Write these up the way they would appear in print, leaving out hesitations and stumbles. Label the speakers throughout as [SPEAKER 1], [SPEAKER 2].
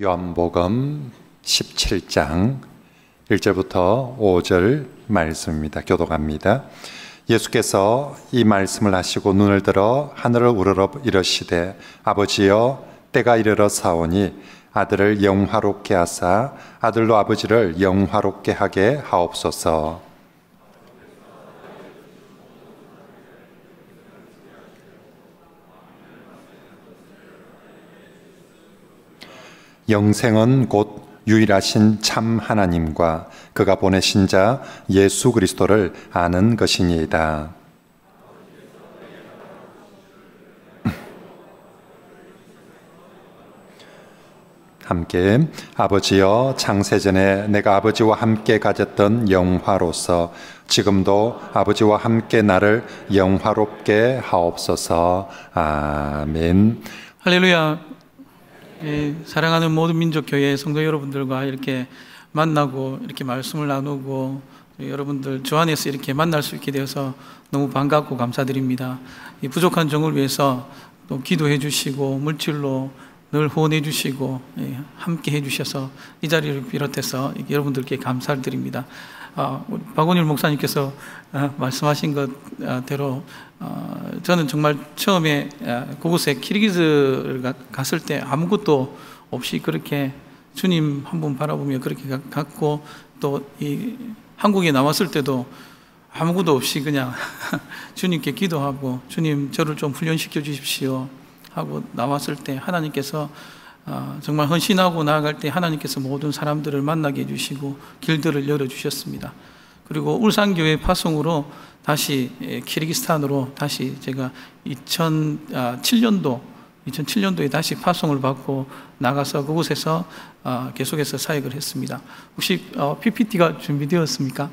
[SPEAKER 1] 요한복음 17장 1절부터 5절 말씀입니다. 교독합니다. 예수께서 이 말씀을 하시고 눈을 들어 하늘을 우러러 이르시되 아버지여 때가 이르러 사오니 아들을 영화롭게 하사 아들로 아버지를 영화롭게 하게 하옵소서. 영생은 곧 유일하신 참 하나님과 그가 보내신 자 예수 그리스도를 아는 것이니이다. 함께 아버지여 창세전에 내가 아버지와 함께 가졌던 영화로서 지금도 아버지와 함께 나를 영화롭게 하옵소서. 아멘.
[SPEAKER 2] 할렐루야. 사랑하는 모든 민족교회 성도 여러분들과 이렇게 만나고 이렇게 말씀을 나누고 여러분들 주 안에서 이렇게 만날 수 있게 되어서 너무 반갑고 감사드립니다. 이 부족한 종을 위해서 또 기도해 주시고 물질로 늘 후원해 주시고 함께 해 주셔서 이 자리를 비롯해서 여러분들께 감사를 드립니다. 우리 박원일 목사님께서 말씀하신 것대로 저는 정말 처음에 그곳에 키르기즈를 갔을 때 아무것도 없이 그렇게 주님 한 분 바라보며 그렇게 갔고, 또 이 한국에 나왔을 때도 아무것도 없이 그냥 주님께 기도하고 주님 저를 좀 훈련시켜 주십시오 하고 나왔을 때 하나님께서 정말 헌신하고 나아갈 때 하나님께서 모든 사람들을 만나게 해주시고 길들을 열어주셨습니다. 그리고 울산교회 파송으로 다시 키르기스탄으로 다시 제가 2007년도에 다시 파송을 받고 나가서 그곳에서 계속해서 사역을 했습니다. 혹시 PPT가 준비되었습니까?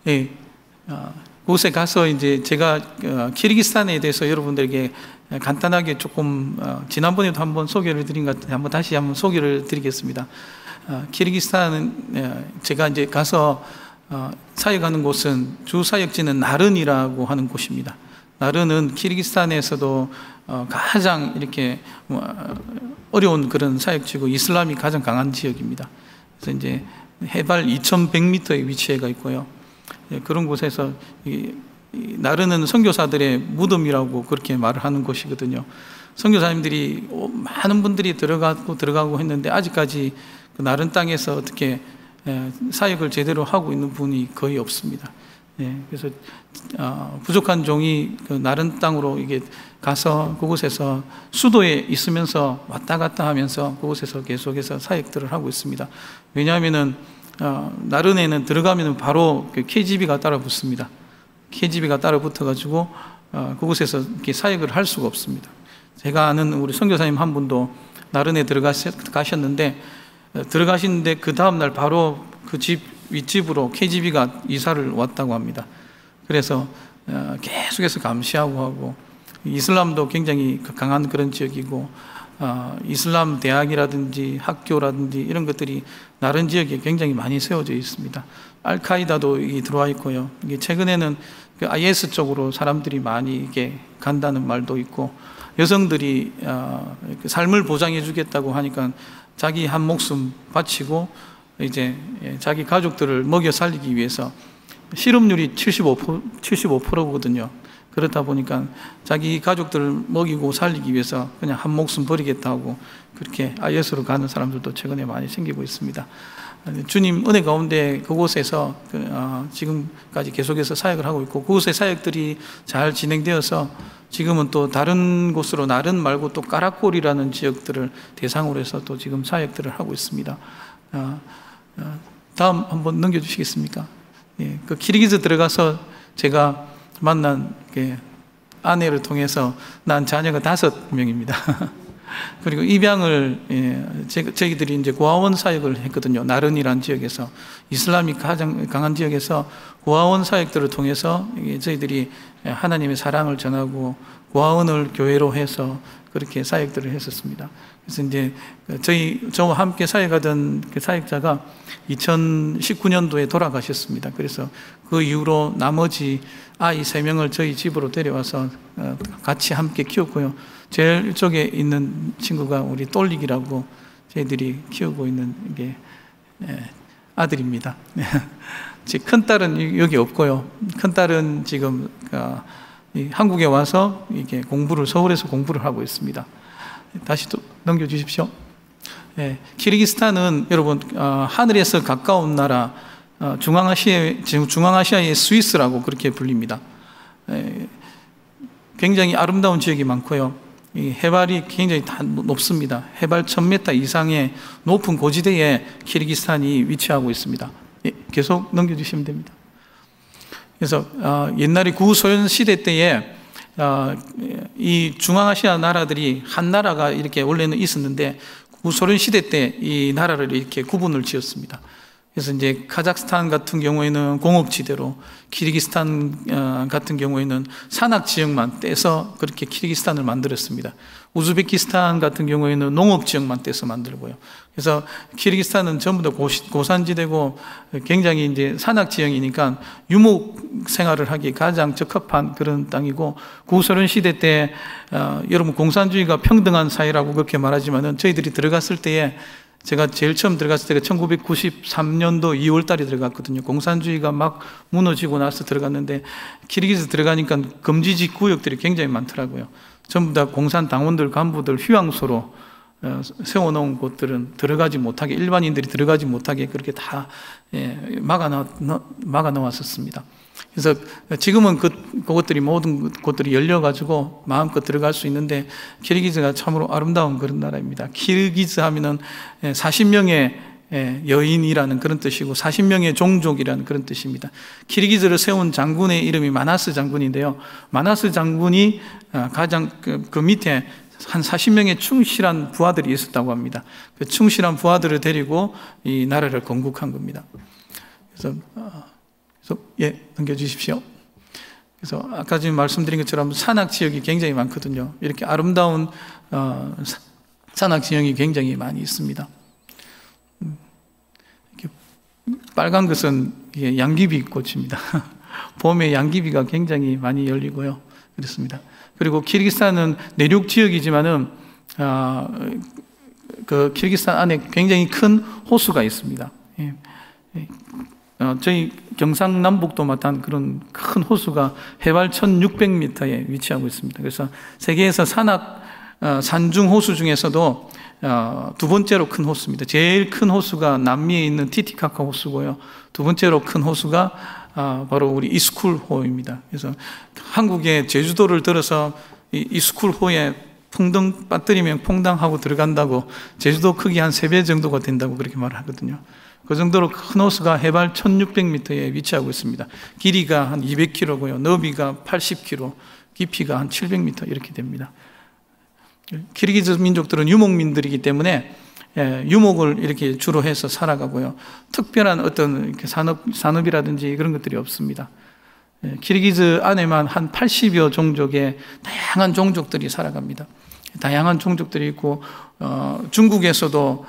[SPEAKER 2] 네. 그곳에 가서 이제 제가 키르기스탄에 대해서 여러분들에게 간단하게 조금 지난번에도 한번 소개를 드린 것 같은데 다시 한번 소개를 드리겠습니다. 키르기스탄은 제가 이제 가서 사역하는 곳은 주 사역지는 나른이라고 하는 곳입니다. 나른은 키르기스탄에서도 가장 이렇게 어려운 그런 사역지고 이슬람이 가장 강한 지역입니다. 그래서 이제 해발 2,100m에 위치해 있고요. 그런 곳에서 나르는 선교사들의 무덤이라고 그렇게 말을 하는 곳이거든요. 선교사님들이 많은 분들이 들어가고 했는데 아직까지 그 나른 땅에서 어떻게 사역을 제대로 하고 있는 분이 거의 없습니다. 그래서 부족한 종이 그 나른 땅으로 이게 가서 그곳에서 수도에 있으면서 왔다 갔다 하면서 그곳에서 계속해서 사역들을 하고 있습니다. 왜냐하면은 나른에는 들어가면 바로 그 KGB가 따라 붙습니다. KGB가 따라 붙어가지고 그곳에서 이렇게 사역을 할 수가 없습니다. 제가 아는 우리 선교사님 한 분도 나른에 들어가셨는데 그 다음날 바로 그 집 윗집으로 KGB가 이사를 왔다고 합니다. 그래서 계속해서 감시하고 하고, 이슬람도 굉장히 강한 그런 지역이고 이슬람 대학이라든지 학교라든지 이런 것들이 나른 지역에 굉장히 많이 세워져 있습니다. 알카이다도 이게 들어와 있고요. 이게 최근에는 그 IS 쪽으로 사람들이 많이 이게 간다는 말도 있고, 여성들이 삶을 보장해 주겠다고 하니까 자기 한 목숨 바치고 이제 자기 가족들을 먹여 살리기 위해서, 실업률이 75%거든요. 그렇다 보니까 자기 가족들을 먹이고 살리기 위해서 그냥 한 목숨 버리겠다고 그렇게 IS로 가는 사람들도 최근에 많이 생기고 있습니다. 주님 은혜 가운데 그곳에서 지금까지 계속해서 사역을 하고 있고, 그곳의 사역들이 잘 진행되어서 지금은 또 다른 곳으로 나른 말고 또 까라꼴이라는 지역들을 대상으로 해서 또 지금 사역들을 하고 있습니다. 다음 한번 넘겨주시겠습니까? 그 키르기즈 들어가서 제가 만난 아내를 통해서 난 자녀가 5명입니다. 그리고 입양을 저희들이 이제 고아원 사역을 했거든요. 나른이라는 지역에서 이슬람이 가장 강한 지역에서 고아원 사역들을 통해서 저희들이 하나님의 사랑을 전하고 고아원을 교회로 해서 그렇게 사역들을 했었습니다. 그래서 이제 저와 함께 사역하던 그 사역자가 2019년도에 돌아가셨습니다. 그래서 그 이후로 나머지 아이 3명을 저희 집으로 데려와서 같이 함께 키웠고요. 제일 이쪽에 있는 친구가 우리 똘릭이라고 저희들이 키우고 있는 게 아들입니다. 큰 딸은 여기 없고요. 큰 딸은 지금 한국에 와서 이게 서울에서 공부를 하고 있습니다. 다시 또 넘겨주십시오. 키르기스탄은 여러분 하늘에서 가까운 나라, 중앙아시아의 스위스라고 그렇게 불립니다. 굉장히 아름다운 지역이 많고요. 이 해발이 굉장히 다 높습니다. 해발 1000m 이상의 높은 고지대에 키르기스탄이 위치하고 있습니다. 계속 넘겨주시면 됩니다. 그래서 옛날에 구소련 시대 때에 이 중앙아시아 나라들이 한 나라가 이렇게 원래는 있었는데 구소련 시대 때 이 나라를 이렇게 구분을 지었습니다. 그래서 이제 카자흐스탄 같은 경우에는 공업지대로, 키르기스탄 같은 경우에는 산악 지역만 떼서 그렇게 키르기스탄을 만들었습니다. 우즈베키스탄 같은 경우에는 농업 지역만 떼서 만들고요. 그래서 키르기스탄은 전부 다 고산지대고 굉장히 이제 산악 지역이니까 유목 생활을 하기에 가장 적합한 그런 땅이고, 구소련 시대 때 여러분 공산주의가 평등한 사회라고 그렇게 말하지만은 저희들이 들어갔을 때에, 제가 제일 처음 들어갔을 때가 1993년도 2월 달에 들어갔거든요. 공산주의가 막 무너지고 나서 들어갔는데, 키르기즈 들어가니까 금지지 구역들이 굉장히 많더라고요. 전부 다 공산 당원들, 간부들 휴양소로 세워놓은 곳들은 들어가지 못하게, 일반인들이 들어가지 못하게 그렇게 다 막아 놓았었습니다. 그래서 지금은 그것들이 모든 곳들이 열려가지고 마음껏 들어갈 수 있는데, 키르기즈가 참으로 아름다운 그런 나라입니다. 키르기즈 하면은 40명의 여인이라는 그런 뜻이고 40명의 종족이라는 그런 뜻입니다. 키르기즈를 세운 장군의 이름이 마나스 장군인데요. 마나스 장군이 가장 그 밑에 한 40명의 충실한 부하들이 있었다고 합니다. 그 충실한 부하들을 데리고 이 나라를 건국한 겁니다. 그래서 넘겨주십시오. 그래서 아까 지금 말씀드린 것처럼 산악 지역이 굉장히 많거든요. 이렇게 아름다운 산악 지역이 굉장히 많이 있습니다. 이렇게 빨간 것은 양귀비 꽃입니다. 봄에 양귀비가 굉장히 많이 열리고요. 그렇습니다. 그리고 키르기스탄은 내륙 지역이지만은 그 키르기스탄 안에 굉장히 큰 호수가 있습니다. 저희 경상남북도 마탄 그런 큰 호수가 해발 1600m에 위치하고 있습니다. 그래서 세계에서 산중 호수 중에서도 두 번째로 큰 호수입니다. 제일 큰 호수가 남미에 있는 티티카카 호수고요. 두 번째로 큰 호수가 바로 우리 이스쿨호입니다. 그래서 한국의 제주도를 들어서 이 이스쿨호에 풍덩 빠뜨리면 퐁당하고 들어간다고, 제주도 크기 한 3배 정도가 된다고 그렇게 말을 하거든요. 그 정도로 큰 호수가 해발 1600m에 위치하고 있습니다. 길이가 한 200km고요. 너비가 80km, 깊이가 한 700m 이렇게 됩니다. 키르기즈 민족들은 유목민들이기 때문에 유목을 이렇게 주로 해서 살아가고요. 특별한 어떤 산업이라든지 그런 것들이 없습니다. 키르기즈 안에만 한 80여 종족의 다양한 종족들이 살아갑니다. 다양한 종족들이 있고, 중국에서도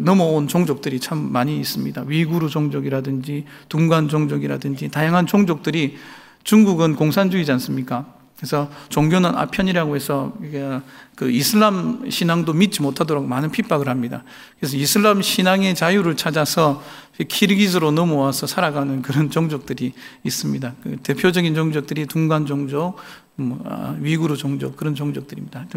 [SPEAKER 2] 넘어온 종족들이 참 많이 있습니다. 위구르 종족이라든지 둥간 종족이라든지 다양한 종족들이, 중국은 공산주의지 않습니까? 그래서 종교는 아편이라고 해서 그 이슬람 신앙도 믿지 못하도록 많은 핍박을 합니다. 그래서 이슬람 신앙의 자유를 찾아서 키르기즈로 넘어와서 살아가는 그런 종족들이 있습니다. 그 대표적인 종족들이 둥간 종족, 위구르 종족, 그런 종족들입니다.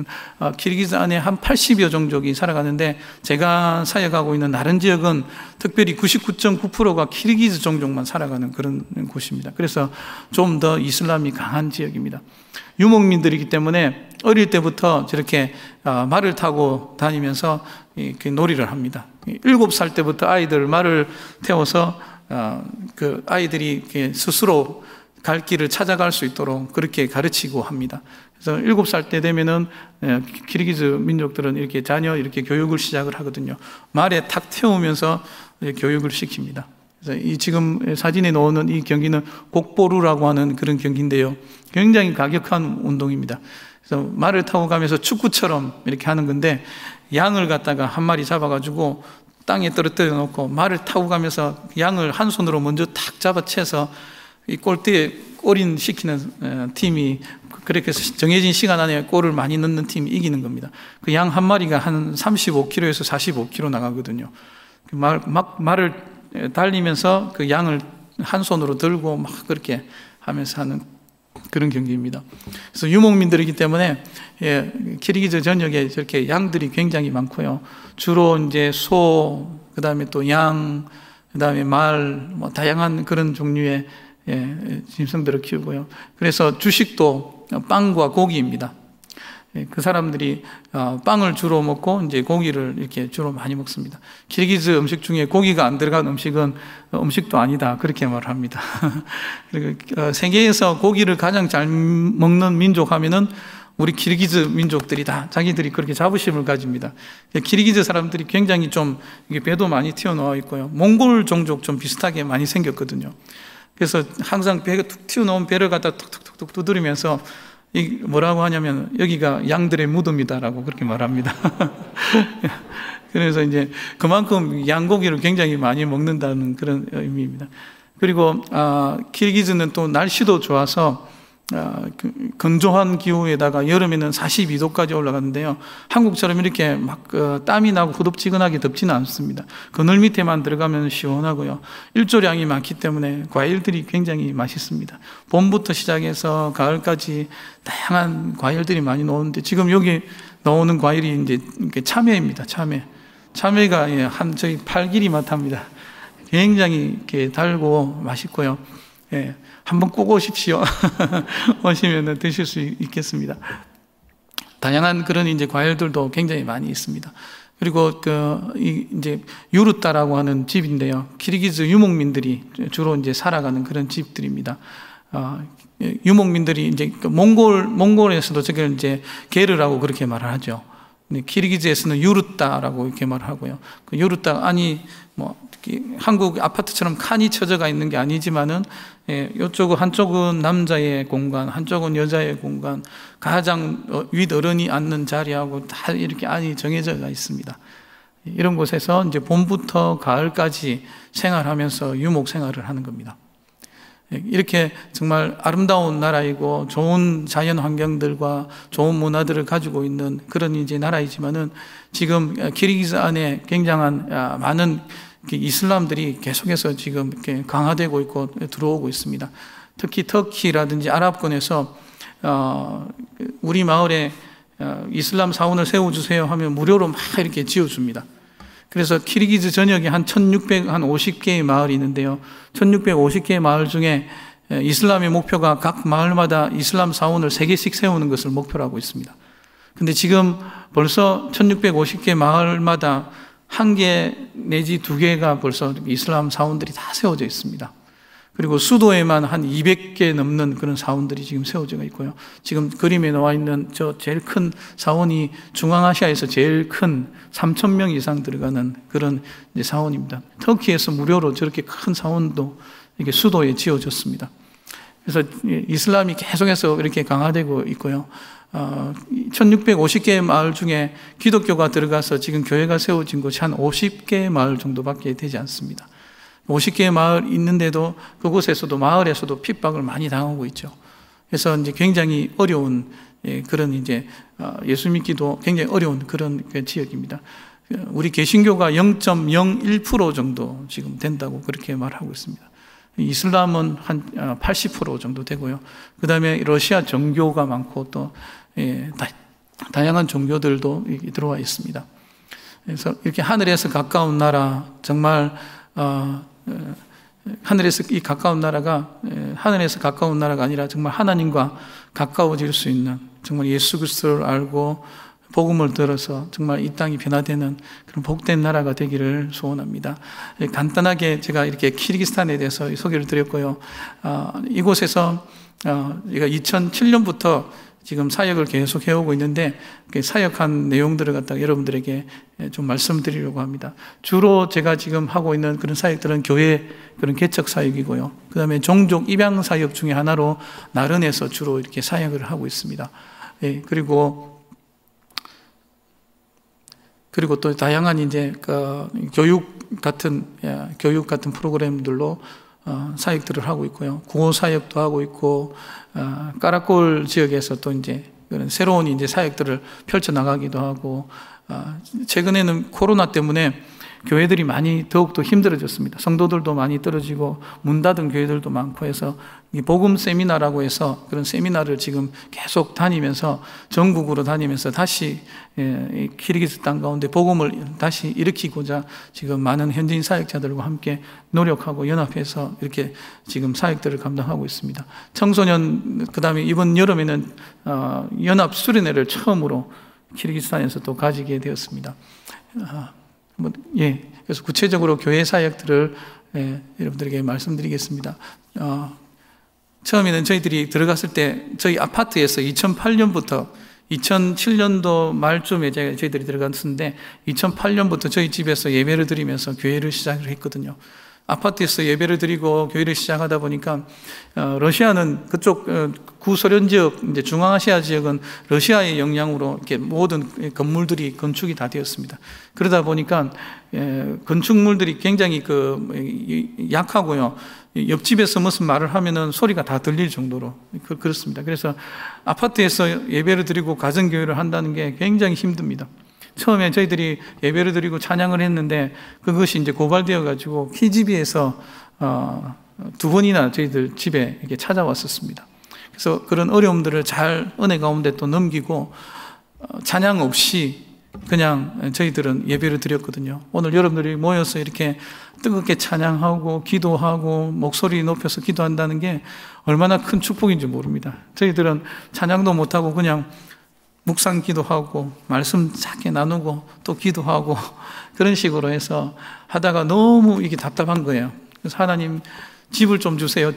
[SPEAKER 2] 키르기즈 안에 한 80여 종족이 살아가는데, 제가 사역하고 있는 나른 지역은 특별히 99.9%가 키르기즈 종족만 살아가는 그런 곳입니다. 그래서 좀 더 이슬람이 강한 지역입니다. 유목민들이기 때문에 어릴 때부터 저렇게 말을 타고 다니면서 놀이를 합니다. 7살 때부터 아이들 말을 태워서 그 아이들이 스스로 갈 길을 찾아갈 수 있도록 그렇게 가르치고 합니다. 그래서 7살 때 되면은 키르기즈 민족들은 이렇게 자녀 이렇게 교육을 시작을 하거든요. 말에 탁 태우면서 교육을 시킵니다. 그래서 이 지금 사진에 나오는 이 경기는 곡보루라고 하는 그런 경기인데요. 굉장히 과격한 운동입니다. 그래서 말을 타고 가면서 축구처럼 이렇게 하는 건데, 양을 갖다가 한 마리 잡아가지고 땅에 떨어뜨려 놓고 말을 타고 가면서 양을 한 손으로 먼저 탁 잡아채서 이 골대에 골인 시키는 팀이, 그렇게 해서 정해진 시간 안에 골을 많이 넣는 팀이 이기는 겁니다. 그 양 한 마리가 한 35km에서 45km 나가거든요. 말을 달리면서 그 양을 한 손으로 들고 막 그렇게 하면서 하는 그런 경기입니다. 그래서 유목민들이기 때문에 키르기즈 전역에 저렇게 양들이 굉장히 많고요. 주로 이제 소, 그 다음에 또 양, 그 다음에 말, 뭐 다양한 그런 종류의 짐승들을 키우고요. 그래서 주식도 빵과 고기입니다. 그 사람들이 빵을 주로 먹고 이제 고기를 이렇게 주로 많이 먹습니다. 키르기즈 음식 중에 고기가 안 들어간 음식은 음식도 아니다, 그렇게 말합니다. 그리고 세계에서 고기를 가장 잘 먹는 민족 하면은 우리 키르기즈 민족들이다, 자기들이 그렇게 자부심을 가집니다. 키르기즈 사람들이 굉장히 좀 배도 많이 튀어나와 있고요. 몽골 종족 좀 비슷하게 많이 생겼거든요. 그래서 항상 배가 툭 튀어나온 배를 갖다 툭툭툭툭 두드리면서 뭐라고 하냐면, 여기가 양들의 무덤이다라고 그렇게 말합니다. 그래서 이제 그만큼 양고기를 굉장히 많이 먹는다는 그런 의미입니다. 그리고 키르기즈는 또 날씨도 좋아서 건조한 기후에다가 여름에는 42도까지 올라가는데요, 한국처럼 이렇게 막 땀이 나고 후덥지근하게 덥지는 않습니다. 그늘 밑에만 들어가면 시원하고요. 일조량이 많기 때문에 과일들이 굉장히 맛있습니다. 봄부터 시작해서 가을까지 다양한 과일들이 많이 나오는데, 지금 여기 나오는 과일이 이제 참외입니다. 참외가 한 저희 팔 길이만합니다. 굉장히 이렇게 달고 맛있고요. 한번 꼭 오십시오. 오시면 드실 수 있겠습니다. 다양한 그런 이제 과일들도 굉장히 많이 있습니다. 그리고 이제 유르타라고 하는 집인데요, 키르기즈 유목민들이 주로 이제 살아가는 그런 집들입니다. 유목민들이 이제 몽골에서도 저걸 이제 게르라고 그렇게 말을 하죠. 키르기즈에서는 유르타라고 이렇게 말을 하고요. 그 유르타 안이 뭐 한국 아파트처럼 칸이 쳐져가 있는 게 아니지만은, 이쪽은 한쪽은 남자의 공간, 한쪽은 여자의 공간, 가장 윗어른이 앉는 자리하고 다 이렇게 안이 정해져가 있습니다. 이런 곳에서 이제 봄부터 가을까지 생활하면서 유목 생활을 하는 겁니다. 이렇게 정말 아름다운 나라이고 좋은 자연 환경들과 좋은 문화들을 가지고 있는 그런 이제 나라이지만은, 지금 키르기즈 안에 굉장한 많은 이슬람들이 계속해서 지금 이렇게 강화되고 있고 들어오고 있습니다. 특히 터키라든지 아랍권에서 우리 마을에 이슬람 사원을 세워주세요 하면 무료로 막 이렇게 지어줍니다. 그래서 키르기즈 전역에 한 1650개의 마을이 있는데요, 1650개의 마을 중에 이슬람의 목표가 각 마을마다 이슬람 사원을 3개씩 세우는 것을 목표로 하고 있습니다. 근데 지금 벌써 1650개 마을마다 1개 내지 2개가 벌써 이슬람 사원들이 다 세워져 있습니다. 그리고 수도에만 한 200개 넘는 그런 사원들이 지금 세워져 있고요. 지금 그림에 나와 있는 저 제일 큰 사원이 중앙아시아에서 제일 큰 3,000명 이상 들어가는 그런 사원입니다. 터키에서 무료로 저렇게 큰 사원도 이렇게 수도에 지어졌습니다. 그래서 이슬람이 계속해서 이렇게 강화되고 있고요. 1650개의 마을 중에 기독교가 들어가서 지금 교회가 세워진 곳이 한 50개의 마을 정도밖에 되지 않습니다. 50개의 마을 있는데도 그곳에서도 마을에서도 핍박을 많이 당하고 있죠. 그래서 이제 굉장히 어려운 그런 이제 예수 믿기도 굉장히 어려운 그런 지역입니다. 우리 개신교가 0.01% 정도 지금 된다고 그렇게 말하고 있습니다. 이슬람은 한 80% 정도 되고요. 그 다음에 러시아 정교가 많고 또 다양한 종교들도 들어와 있습니다. 그래서 이렇게 하늘에서 가까운 나라, 정말 하늘에서 이 가까운 나라가 하늘에서 가까운 나라가 아니라 정말 하나님과 가까워질 수 있는, 정말 예수 그리스도를 알고 복음을 들어서 정말 이 땅이 변화되는 그런 복된 나라가 되기를 소원합니다. 간단하게 제가 이렇게 키르기스탄에 대해서 소개를 드렸고요. 이곳에서 제가 2007년부터 지금 사역을 계속 해오고 있는데 사역한 내용들을 갖다가 여러분들에게 좀 말씀드리려고 합니다. 주로 제가 지금 하고 있는 그런 사역들은 교회 그런 개척 사역이고요. 그 다음에 종족 입양 사역 중에 하나로 나른에서 주로 이렇게 사역을 하고 있습니다. 예, 그리고 또 다양한 이제 교육 같은 프로그램들로 사역들을 하고 있고요. 구호 사역도 하고 있고, 까라골 지역에서 또 이제 그런 새로운 이제 사역들을 펼쳐 나가기도 하고, 최근에는 코로나 때문에 교회들이 많이 더욱더 힘들어졌습니다. 성도들도 많이 떨어지고 문 닫은 교회들도 많고 해서 이 복음 세미나라고 해서 그런 세미나를 지금 계속 다니면서 전국으로 다니면서 다시 키르기스 땅 가운데 복음을 다시 일으키고자 지금 많은 현지인 사역자들과 함께 노력하고 연합해서 이렇게 지금 사역들을 감당하고 있습니다. 청소년 그다음에 이번 여름에는 연합 수련회를 처음으로 키르기스탄에서 또 가지게 되었습니다. 그래서 구체적으로 교회 사역들을 여러분들에게 말씀드리겠습니다. 처음에는 저희들이 들어갔을 때 저희 아파트에서 2008년부터 2007년도 말쯤에 저희들이 들어갔는데 2008년부터 저희 집에서 예배를 드리면서 교회를 시작을 했거든요. 아파트에서 예배를 드리고 교회를 시작하다 보니까 러시아는 그쪽 구소련 지역, 이제 중앙아시아 지역은 러시아의 영향으로 이렇게 모든 건물들이 건축이 다 되었습니다. 그러다 보니까 건축물들이 굉장히 약하고요. 옆집에서 무슨 말을 하면은 소리가 다 들릴 정도로 그렇습니다. 그래서 아파트에서 예배를 드리고 가정교회를 한다는 게 굉장히 힘듭니다. 처음에 저희들이 예배를 드리고 찬양을 했는데 그것이 이제 고발되어 가지고 KGB에서 2번이나 저희들 집에 이렇게 찾아왔었습니다. 그래서 그런 어려움들을 잘 은혜 가운데 또 넘기고 찬양 없이 그냥 저희들은 예배를 드렸거든요. 오늘 여러분들이 모여서 이렇게 뜨겁게 찬양하고 기도하고 목소리 높여서 기도한다는 게 얼마나 큰 축복인지 모릅니다. 저희들은 찬양도 못하고 그냥 묵상 기도하고 말씀 작게 나누고 또 기도하고 그런 식으로 해서 하다가 너무 이게 답답한 거예요. 그래서 하나님 집을 좀 주세요.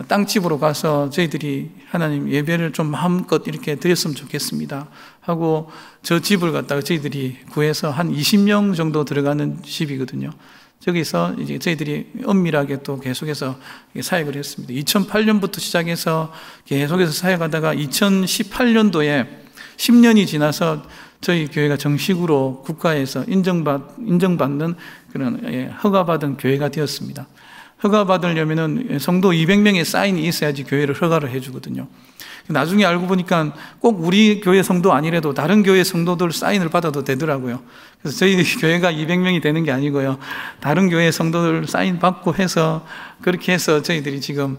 [SPEAKER 2] 땅집으로 가서 저희들이 하나님 예배를 좀 마음껏 이렇게 드렸으면 좋겠습니다 하고 저 집을 갖다가 저희들이 구해서 한 20명 정도 들어가는 집이거든요. 저기서 이제 저희들이 엄밀하게 또 계속해서 사역을 했습니다. 2008년부터 시작해서 계속해서 사역하다가 2018년도에 10년이 지나서 저희 교회가 정식으로 국가에서 인정받는 그런 허가받은 교회가 되었습니다. 허가받으려면은 성도 200명의 사인이 있어야지 교회를 허가를 해주거든요. 나중에 알고 보니까 꼭 우리 교회 성도 아니래도 다른 교회 성도들 사인을 받아도 되더라고요. 그래서 저희 교회가 200명이 되는 게 아니고요. 다른 교회 성도들 사인 받고 해서 그렇게 해서 저희들이 지금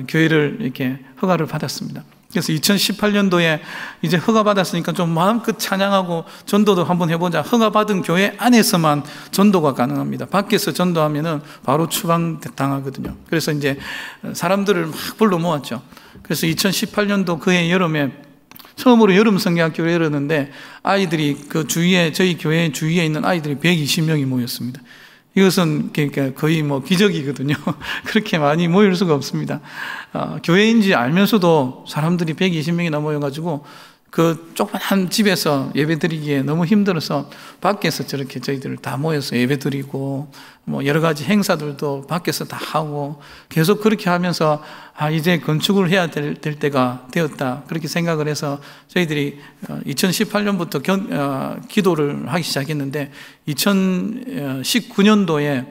[SPEAKER 2] 교회를 이렇게 허가를 받았습니다. 그래서 2018년도에 이제 허가 받았으니까 좀 마음껏 찬양하고 전도도 한번 해보자. 허가 받은 교회 안에서만 전도가 가능합니다. 밖에서 전도하면은 바로 추방당하거든요. 그래서 이제 사람들을 막 불러 모았죠. 그래서 2018년도 그해 여름에 처음으로 여름 성경학교를 열었는데 아이들이 그 주위에 저희 교회 주위에 있는 아이들이 120명이 모였습니다. 이것은 그러니까 거의 뭐 기적이거든요. 그렇게 많이 모일 수가 없습니다. 교회인지 알면서도 사람들이 120명이나 모여가지고 그 조그만 집에서 예배 드리기에 너무 힘들어서 밖에서 저렇게 저희들 다 모여서 예배 드리고 뭐 여러 가지 행사들도 밖에서 다 하고 계속 그렇게 하면서 이제 건축을 해야 될 때가 되었다 그렇게 생각을 해서 저희들이 2018년부터 기도를 하기 시작했는데 2019년도에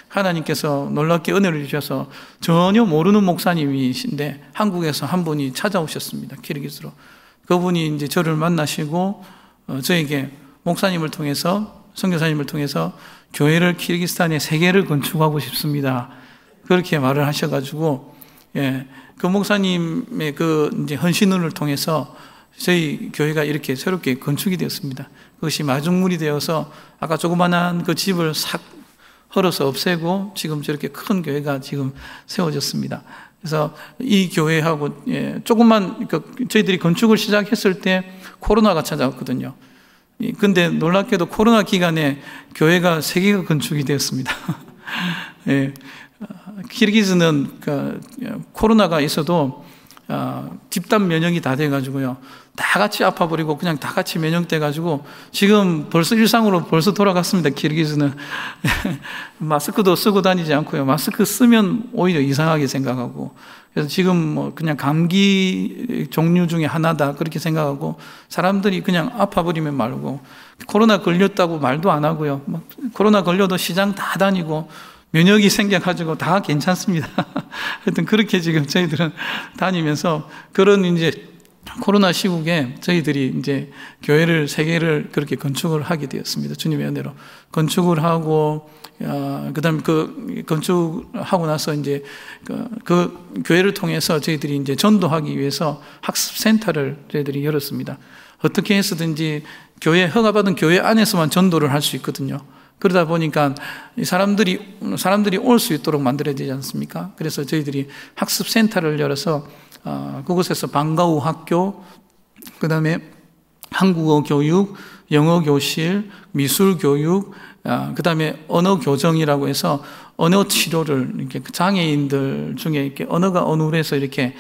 [SPEAKER 2] 하나님께서 놀랍게 은혜를 주셔서 전혀 모르는 목사님이신데 한국에서 한 분이 찾아오셨습니다. 키르기스로. 그분이 이제 저를 만나시고 저에게 목사님을 통해서 선교사님을 통해서 교회를 키르기스탄에 3개를 건축하고 싶습니다. 그렇게 말을 하셔가지고 그 목사님의 그 이제 헌신을 통해서 저희 교회가 이렇게 새롭게 건축이 되었습니다. 그것이 마중물이 되어서 아까 조그만한 그 집을 싹 헐어서 없애고 지금 저렇게 큰 교회가 지금 세워졌습니다. 그래서 이 교회하고 조금만 저희들이 건축을 시작했을 때 코로나가 찾아왔거든요. 근데 놀랍게도 코로나 기간에 교회가 3개가 건축이 되었습니다. 예. 키르기즈는 코로나가 있어도 집단 면역이 다 돼가지고요, 다 같이 아파버리고 그냥 다 같이 면역돼가지고 지금 벌써 일상으로 벌써 돌아갔습니다. 키르기즈는 마스크도 쓰고 다니지 않고요, 마스크 쓰면 오히려 이상하게 생각하고, 그래서 지금 뭐 그냥 감기 종류 중에 하나다 그렇게 생각하고, 사람들이 그냥 아파버리면 말고 코로나 걸렸다고 말도 안 하고요, 코로나 걸려도 시장 다 다니고 면역이 생겨가지고 다 괜찮습니다. 하여튼 그렇게 지금 저희들은 다니면서, 그런 이제 코로나 시국에 저희들이 이제 교회를 3개를 그렇게 건축을 하게 되었습니다. 주님의 은혜로 건축을 하고, 그다음 건축하고 나서 이제 그 교회를 통해서 저희들이 이제 전도하기 위해서 학습센터를 저희들이 열었습니다. 어떻게 해서든지 교회 허가받은 교회 안에서만 전도를 할 수 있거든요. 그러다 보니까 사람들이 올 수 있도록 만들어야 되지 않습니까? 그래서 저희들이 학습센터를 열어서 그곳에서 방과후 학교, 그 다음에 한국어 교육, 영어 교실, 미술 교육, 그 다음에 언어 교정이라고 해서 언어 치료를, 이렇게 장애인들 중에 이렇게 언어가 어눌해서 이렇게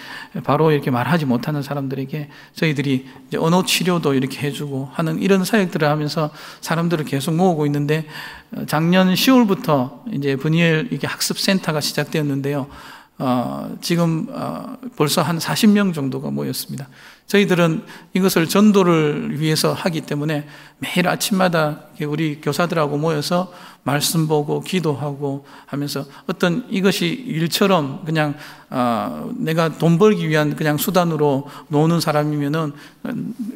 [SPEAKER 2] 바로 이렇게 말하지 못하는 사람들에게 저희들이 이제 언어 치료도 이렇게 해주고 하는 이런 사역들을 하면서 사람들을 계속 모으고 있는데, 작년 10월부터 이제 브니엘 이게 학습센터가 시작되었는데요. 지금 벌써 한 40명 정도가 모였습니다. 저희들은 이것을 전도를 위해서 하기 때문에 매일 아침마다 우리 교사들하고 모여서 말씀 보고 기도하고 하면서, 어떤 이것이 일처럼 그냥 내가 돈 벌기 위한 그냥 수단으로 노는 사람이면은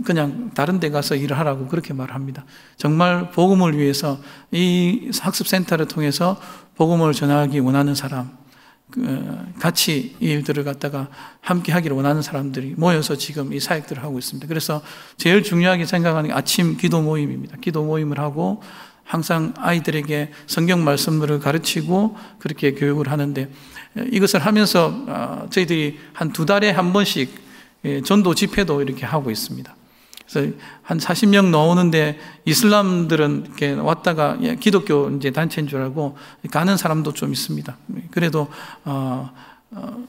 [SPEAKER 2] 그냥 다른 데 가서 일을 하라고 그렇게 말합니다. 정말 복음을 위해서 이 학습센터를 통해서 복음을 전하기 원하는 사람, 같이 이 일들을 갖다가 함께 하기를 원하는 사람들이 모여서 지금 이 사역들을 하고 있습니다. 그래서 제일 중요하게 생각하는 게 아침 기도 모임입니다. 기도 모임을 하고 항상 아이들에게 성경 말씀들을 가르치고 그렇게 교육을 하는데, 이것을 하면서 저희들이 한 2달에 한 번씩 전도 집회도 이렇게 하고 있습니다. 그래서 한 40명 나오는데 이슬람들은 이렇게 왔다가 기독교 이제 단체인 줄 알고 가는 사람도 좀 있습니다. 그래도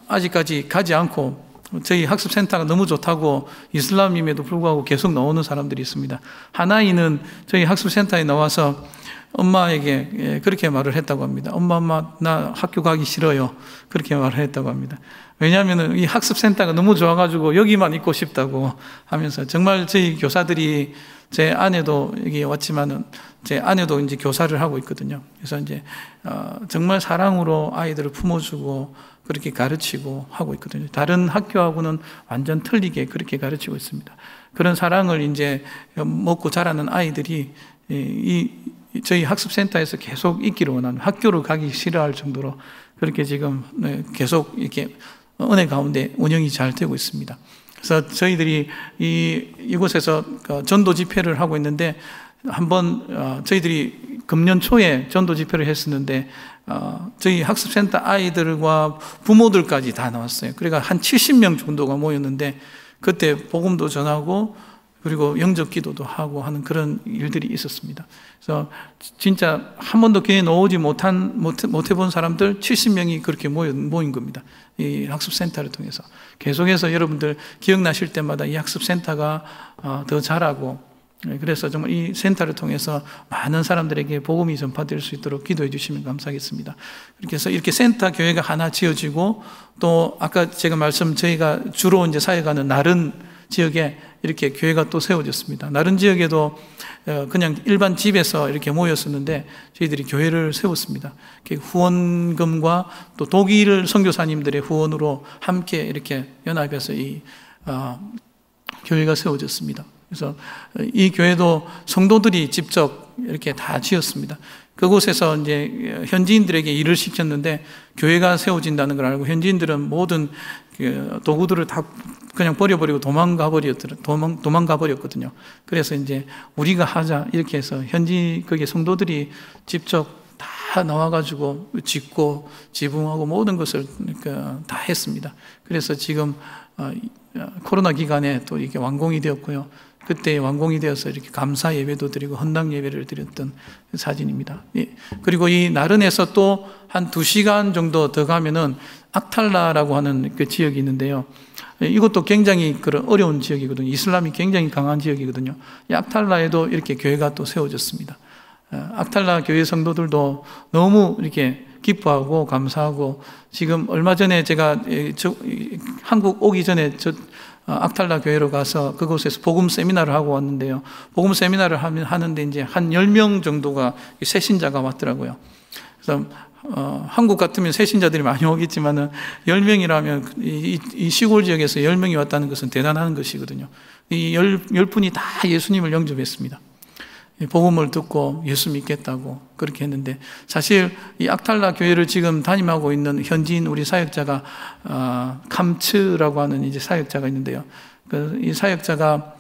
[SPEAKER 2] 아직까지 가지 않고 저희 학습센터가 너무 좋다고 이슬람임에도 불구하고 계속 나오는 사람들이 있습니다. 한 아이는 저희 학습센터에 나와서 엄마에게 그렇게 말을 했다고 합니다. 엄마 나 학교 가기 싫어요. 그렇게 말을 했다고 합니다. 왜냐하면 이 학습센터가 너무 좋아가지고 여기만 있고 싶다고 하면서, 정말 저희 교사들이, 제 아내도 여기 왔지만은 제 아내도 이제 교사를 하고 있거든요. 그래서 이제 정말 사랑으로 아이들을 품어주고 그렇게 가르치고 하고 있거든요. 다른 학교하고는 완전 틀리게 그렇게 가르치고 있습니다. 그런 사랑을 이제 먹고 자라는 아이들이 저희 학습센터에서 계속 있기를 원하는, 학교를 가기 싫어할 정도로 그렇게 지금 계속 이렇게 은혜 가운데 운영이 잘 되고 있습니다. 그래서 저희들이 이곳에서 전도 집회를 하고 있는데, 한번 저희들이 금년 초에 전도 집회를 했었는데 저희 학습센터 아이들과 부모들까지 다 나왔어요. 그러니까 한 70명 정도가 모였는데, 그때 복음도 전하고 그리고 영접 기도도 하고 하는 그런 일들이 있었습니다. 그래서 진짜 한 번도 교회에 나오지 못 해본 사람들 70명이 그렇게 모인 겁니다. 이 학습센터를 통해서. 계속해서 여러분들 기억나실 때마다 이 학습센터가 더 자라고, 그래서 정말 이 센터를 통해서 많은 사람들에게 복음이 전파될 수 있도록 기도해 주시면 감사하겠습니다. 그렇게 해서 이렇게 센터 교회가 하나 지어지고, 또 아까 제가 저희가 주로 이제 사역하는 나른 지역에 이렇게 교회가 또 세워졌습니다. 나른 지역에도 그냥 일반 집에서 이렇게 모였었는데 저희들이 교회를 세웠습니다. 후원금과 또 독일 선교사님들의 후원으로 함께 이렇게 연합해서 이 교회가 세워졌습니다. 그래서 이 교회도 성도들이 직접 이렇게 다 지었습니다. 그곳에서 이제 현지인들에게 일을 시켰는데, 교회가 세워진다는 걸 알고 현지인들은 모든 도구들을 다 그냥 버려버리고 도망가 버렸거든요. 그래서 이제 우리가 하자 이렇게 해서 거기 성도들이 직접 다 다 나와가지고 짓고 지붕하고 모든 것을 다 했습니다. 그래서 지금 코로나 기간에 또 이렇게 완공이 되었고요. 그때 완공이 되어서 이렇게 감사 예배도 드리고 헌당 예배를 드렸던 사진입니다. 그리고 이 나른에서 또 한 2시간 정도 더 가면은 악탈라라고 하는 그 지역이 있는데요. 이것도 굉장히 그런 어려운 지역이거든요. 이슬람이 굉장히 강한 지역이거든요. 이 악탈라에도 이렇게 교회가 또 세워졌습니다. 악탈라 교회 성도들도 너무 이렇게 기뻐하고 감사하고, 지금 얼마 전에 제가 한국 오기 전에 악탈라 교회로 가서 그곳에서 복음 세미나를 하고 왔는데요. 복음 세미나를 하는데 이제 한 10명 정도가 새 신자가 왔더라고요. 그래서 한국 같으면 새 신자들이 많이 오겠지만은 10명이라면 이 시골 지역에서 10명이 왔다는 것은 대단한 것이거든요. 이 10분이 다 예수님을 영접했습니다. 복음을 듣고 예수 믿겠다고 그렇게 했는데, 사실 이 악탈라 교회를 지금 담임하고 있는 현지인 우리 사역자가 캄츠라고 하는 이제 사역자가 있는데요. 이 사역자가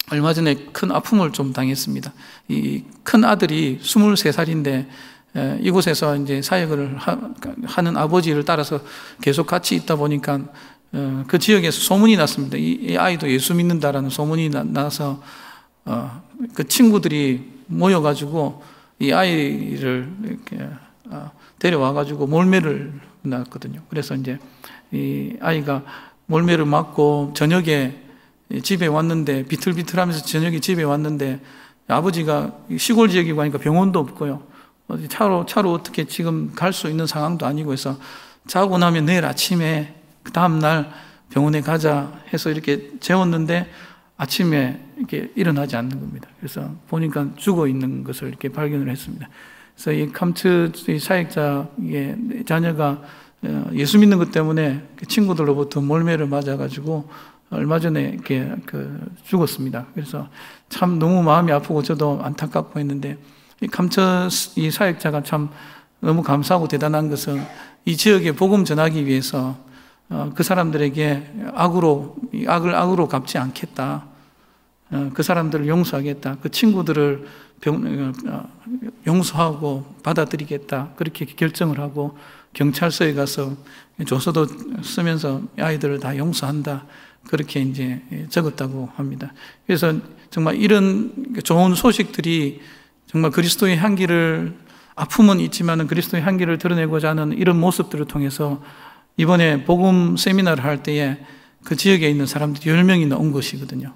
[SPEAKER 2] 얼마 전에 큰 아픔을 좀 당했습니다. 이 큰 아들이 23살인데 이곳에서 이제 사역을 하는 아버지를 따라서 계속 같이 있다 보니까 그 지역에서 소문이 났습니다. 이 아이도 예수 믿는다라는 소문이 나서 그 친구들이 모여가지고 이 아이를 이렇게 데려와가지고 몰매를 낳았거든요. 그래서 이제 이 아이가 몰매를 맞고 저녁에 집에 왔는데, 비틀비틀하면서 저녁에 집에 왔는데, 아버지가 시골 지역이고 하니까 병원도 없고요. 차로 어떻게 지금 갈 수 있는 상황도 아니고 해서, 자고 나면 내일 아침에 그 다음날 병원에 가자 해서 이렇게 재웠는데 아침에 이렇게 일어나지 않는 겁니다. 그래서 보니까 죽어 있는 것을 이렇게 발견을 했습니다. 그래서 이 캄츠 사역자의 자녀가 예수 믿는 것 때문에 친구들로부터 몰매를 맞아가지고 얼마 전에 이렇게 죽었습니다. 그래서 참 너무 마음이 아프고 저도 안타깝고 했는데, 이 캄츠 이 사역자가 참 너무 감사하고 대단한 것은 이 지역에 복음 전하기 위해서 그 사람들에게 악을 악으로 갚지 않겠다. 그 사람들을 용서하겠다. 그 친구들을 용서하고 받아들이겠다. 그렇게 결정을 하고 경찰서에 가서 조서도 쓰면서 아이들을 다 용서한다. 그렇게 이제 적었다고 합니다. 그래서 정말 이런 좋은 소식들이 정말 그리스도의 향기를, 아픔은 있지만은 그리스도의 향기를 드러내고자 하는 이런 모습들을 통해서 이번에 복음 세미나를 할 때에 그 지역에 있는 사람들이 10명이나 온 것이거든요.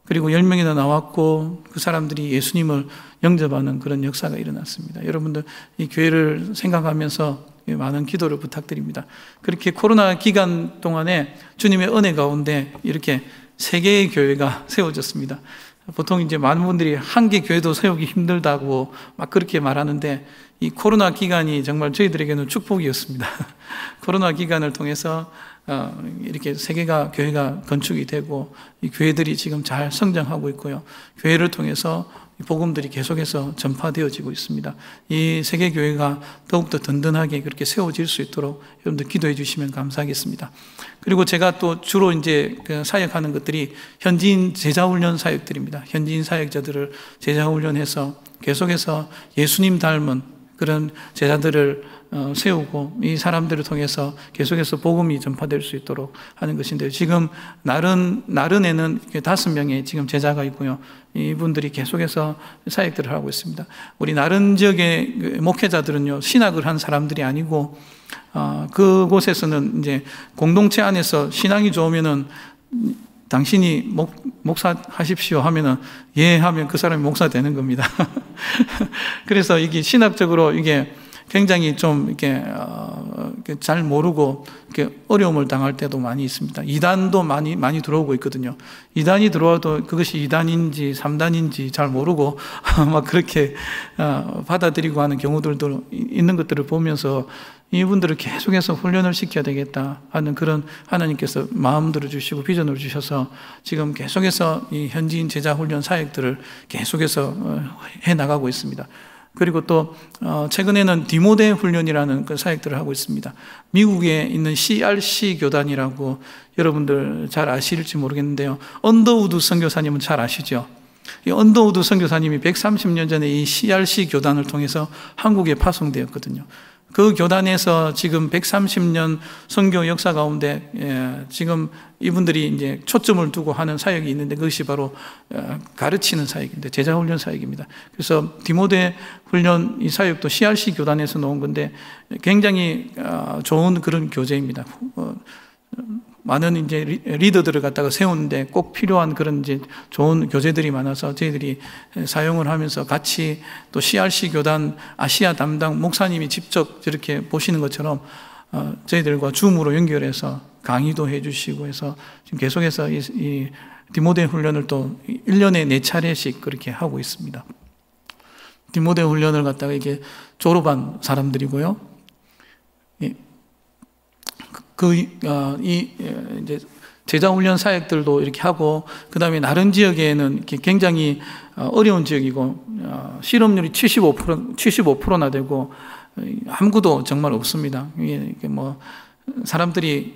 [SPEAKER 2] 그리고 10명이나 나왔고 그 사람들이 예수님을 영접하는 그런 역사가 일어났습니다. 여러분들 이 교회를 생각하면서 많은 기도를 부탁드립니다. 그렇게 코로나 기간 동안에 주님의 은혜 가운데 이렇게 3개의 교회가 세워졌습니다. 보통 이제 많은 분들이 한 개 교회도 세우기 힘들다고 막 그렇게 말하는데, 이 코로나 기간이 정말 저희들에게는 축복이었습니다. 코로나 기간을 통해서 이렇게 3개가 교회가 건축이 되고 이 교회들이 지금 잘 성장하고 있고요. 교회를 통해서 복음들이 계속해서 전파되어지고 있습니다. 이 3개 교회가 더욱더 든든하게 그렇게 세워질 수 있도록 여러분들 기도해 주시면 감사하겠습니다. 그리고 제가 또 주로 이제 사역하는 것들이 현지인 제자훈련 사역들입니다. 현지인 사역자들을 제자훈련해서 계속해서 예수님 닮은 그런 제자들을 세우고 이 사람들을 통해서 계속해서 복음이 전파될 수 있도록 하는 것인데요. 지금 나른에는 5명의 지금 제자가 있고요. 이분들이 계속해서 사역들을 하고 있습니다. 우리 나른 지역의 목회자들은요, 신학을 한 사람들이 아니고 그곳에서는 이제 공동체 안에서 신앙이 좋으면은 당신이 목사 하십시오 하면은 예 하면 그 사람이 목사 되는 겁니다. 그래서 이게 신학적으로 이게 굉장히 좀 이렇게 잘 모르고 이렇게 어려움을 당할 때도 많이 있습니다. 이단도 많이 들어오고 있거든요. 이단이 들어와도 그것이 2단인지 3단인지 잘 모르고 막 그렇게 받아들이고 하는 경우들도 있는 것들을 보면서 이분들을 계속해서 훈련을 시켜야 되겠다 하는 그런 하나님께서 마음들을 주시고 비전을 주셔서 지금 계속해서 이 현지인 제자 훈련 사역들을 계속해서 해 나가고 있습니다. 그리고 또 최근에는 디모데 훈련이라는 그 사역들을 하고 있습니다. 미국에 있는 CRC 교단이라고 여러분들 잘 아실지 모르겠는데요. 언더우드 선교사님은 잘 아시죠? 이 언더우드 선교사님이 130년 전에 이 CRC 교단을 통해서 한국에 파송되었거든요. 그 교단에서 지금 130년 선교 역사 가운데 지금 이분들이 이제 초점을 두고 하는 사역이 있는데 그것이 바로 가르치는 사역인데 제자훈련 사역입니다. 그래서 디모데 훈련 이 사역도 CRC 교단에서 놓은 건데 굉장히 좋은 그런 교재입니다. 많은 이제 리더들을 갖다가 세우는데 꼭 필요한 그런 이제 좋은 교재들이 많아서 저희들이 사용을 하면서 같이 또 CRC 교단 아시아 담당 목사님이 직접 저렇게 보시는 것처럼 저희들과 줌으로 연결해서 강의도 해주시고 해서 지금 계속해서 이 디모데 훈련을 또 1년에 4차례씩 그렇게 하고 있습니다. 디모데 훈련을 갖다가 이게 졸업한 사람들이고요. 이제 제자훈련 사역들도 이렇게 하고, 그 다음에 다른 지역에는 굉장히 어려운 지역이고, 실업률이 75%나 되고, 아무것도 정말 없습니다. 이게 뭐, 사람들이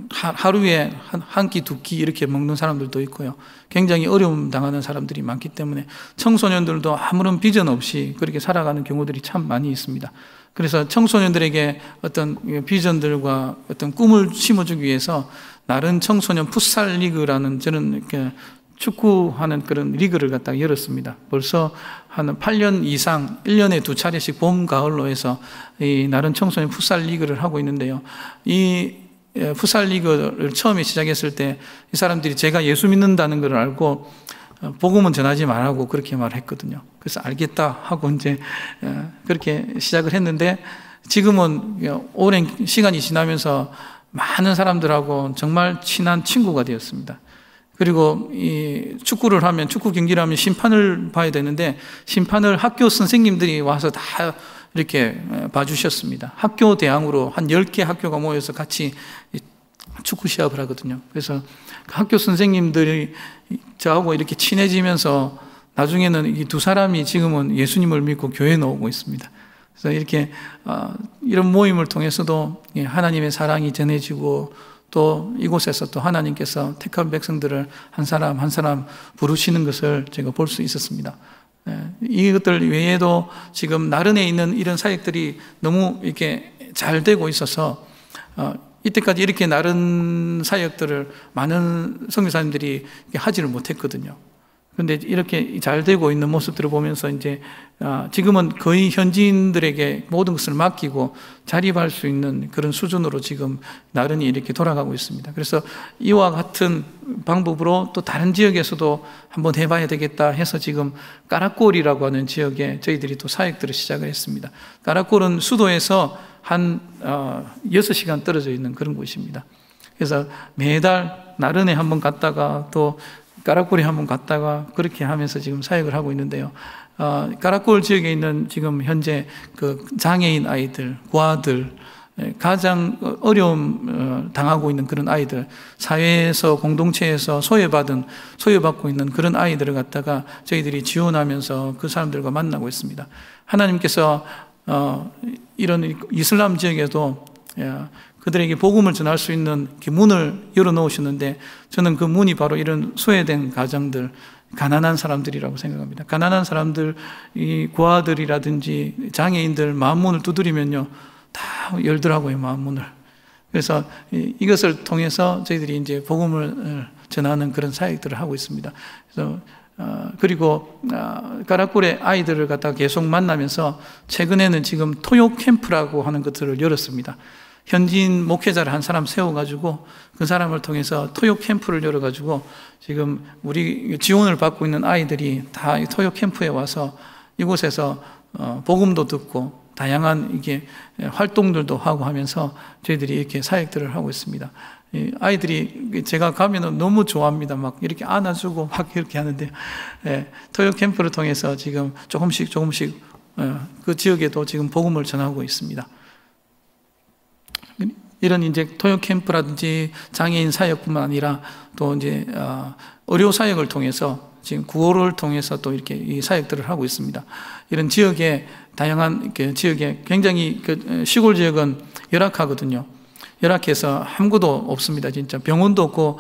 [SPEAKER 2] 하루에 한 끼, 두 끼 이렇게 먹는 사람들도 있고요. 굉장히 어려움 당하는 사람들이 많기 때문에 청소년들도 아무런 비전 없이 그렇게 살아가는 경우들이 참 많이 있습니다. 그래서 청소년들에게 어떤 비전들과 어떤 꿈을 심어주기 위해서 나른 청소년 풋살 리그라는 저는 이렇게 축구하는 그런 리그를 갖다가 열었습니다. 벌써 한 8년 이상 1년에 2차례씩 봄, 가을로 해서 이 나른 청소년 풋살 리그를 하고 있는데요. 이 풋살 리그를 처음에 시작했을 때 이 사람들이 제가 예수 믿는다는 걸 알고 복음은 전하지 말라고 그렇게 말했거든요. 그래서 알겠다 하고 이제 그렇게 시작을 했는데 지금은 오랜 시간이 지나면서 많은 사람들하고 정말 친한 친구가 되었습니다. 그리고 이 축구를 하면, 축구 경기를 하면 심판을 봐야 되는데 심판을 학교 선생님들이 와서 다 이렇게 봐주셨습니다. 학교 대항으로 한 10개 학교가 모여서 같이 축구 시합을 하거든요. 그래서 학교 선생님들이 저하고 이렇게 친해지면서 나중에는 이 두 사람이 지금은 예수님을 믿고 교회에 나오고 있습니다. 그래서 이렇게 이런 모임을 통해서도 하나님의 사랑이 전해지고 또 이곳에서 또 하나님께서 택한 백성들을 한 사람 한 사람 부르시는 것을 제가 볼 수 있었습니다. 이것들 외에도 지금 나른에 있는 이런 사역들이 너무 이렇게 잘 되고 있어서 이때까지 이렇게 나른 사역들을 많은 선교사님들이 하지를 못했거든요. 그런데 이렇게 잘 되고 있는 모습들을 보면서 이제 지금은 거의 현지인들에게 모든 것을 맡기고 자립할 수 있는 그런 수준으로 지금 나른히 이렇게 돌아가고 있습니다. 그래서 이와 같은 방법으로 또 다른 지역에서도 한번 해봐야 되겠다 해서 지금 까라꼴이라고 하는 지역에 저희들이 또 사역들을 시작을 했습니다. 까라꼴은 수도에서 한 6시간 떨어져 있는 그런 곳입니다. 그래서 매달 나른에 한번 갔다가 또 까라꼴에 한번 갔다가 그렇게 하면서 지금 사역을 하고 있는데요. 까라꼴 지역에 있는 지금 현재 그 장애인 아이들, 고아들, 가장 어려움 당하고 있는 그런 아이들, 사회에서 공동체에서 소외받고 있는 그런 아이들을 갖다가 저희들이 지원하면서 그 사람들과 만나고 있습니다. 하나님께서 이런 이슬람 지역에도 그들에게 복음을 전할 수 있는 문을 열어놓으셨는데 저는 그 문이 바로 이런 소외된 가정들, 가난한 사람들이라고 생각합니다. 가난한 사람들, 이 고아들이라든지 장애인들 마음문을 두드리면요 다 열더라고요, 마음문을. 그래서 이것을 통해서 저희들이 이제 복음을 전하는 그런 사역들을 하고 있습니다. 그래서 그리고 까라꼴의 아이들을 갖다가 계속 만나면서 최근에는 지금 토요 캠프라고 하는 것들을 열었습니다. 현지인 목회자를 한 사람 세워가지고 그 사람을 통해서 토요 캠프를 열어가지고 지금 우리 지원을 받고 있는 아이들이 다 토요 캠프에 와서 이곳에서 복음도 듣고 다양한 이게 활동들도 하고 하면서 저희들이 이렇게 사역들을 하고 있습니다. 아이들이 제가 가면은 너무 좋아합니다. 막 이렇게 안아주고 막 이렇게 하는데 토요 캠프를 통해서 지금 조금씩 그 지역에도 지금 복음을 전하고 있습니다. 이런 이제 토요 캠프라든지 장애인 사역뿐만 아니라 또 이제 의료 사역을 통해서 지금 구호를 통해서 또 이렇게 이 사역들을 하고 있습니다. 이런 지역에 다양한 지역에 굉장히 그 시골 지역은 열악하거든요. 열악해서 아무것도 없습니다. 진짜 병원도 없고,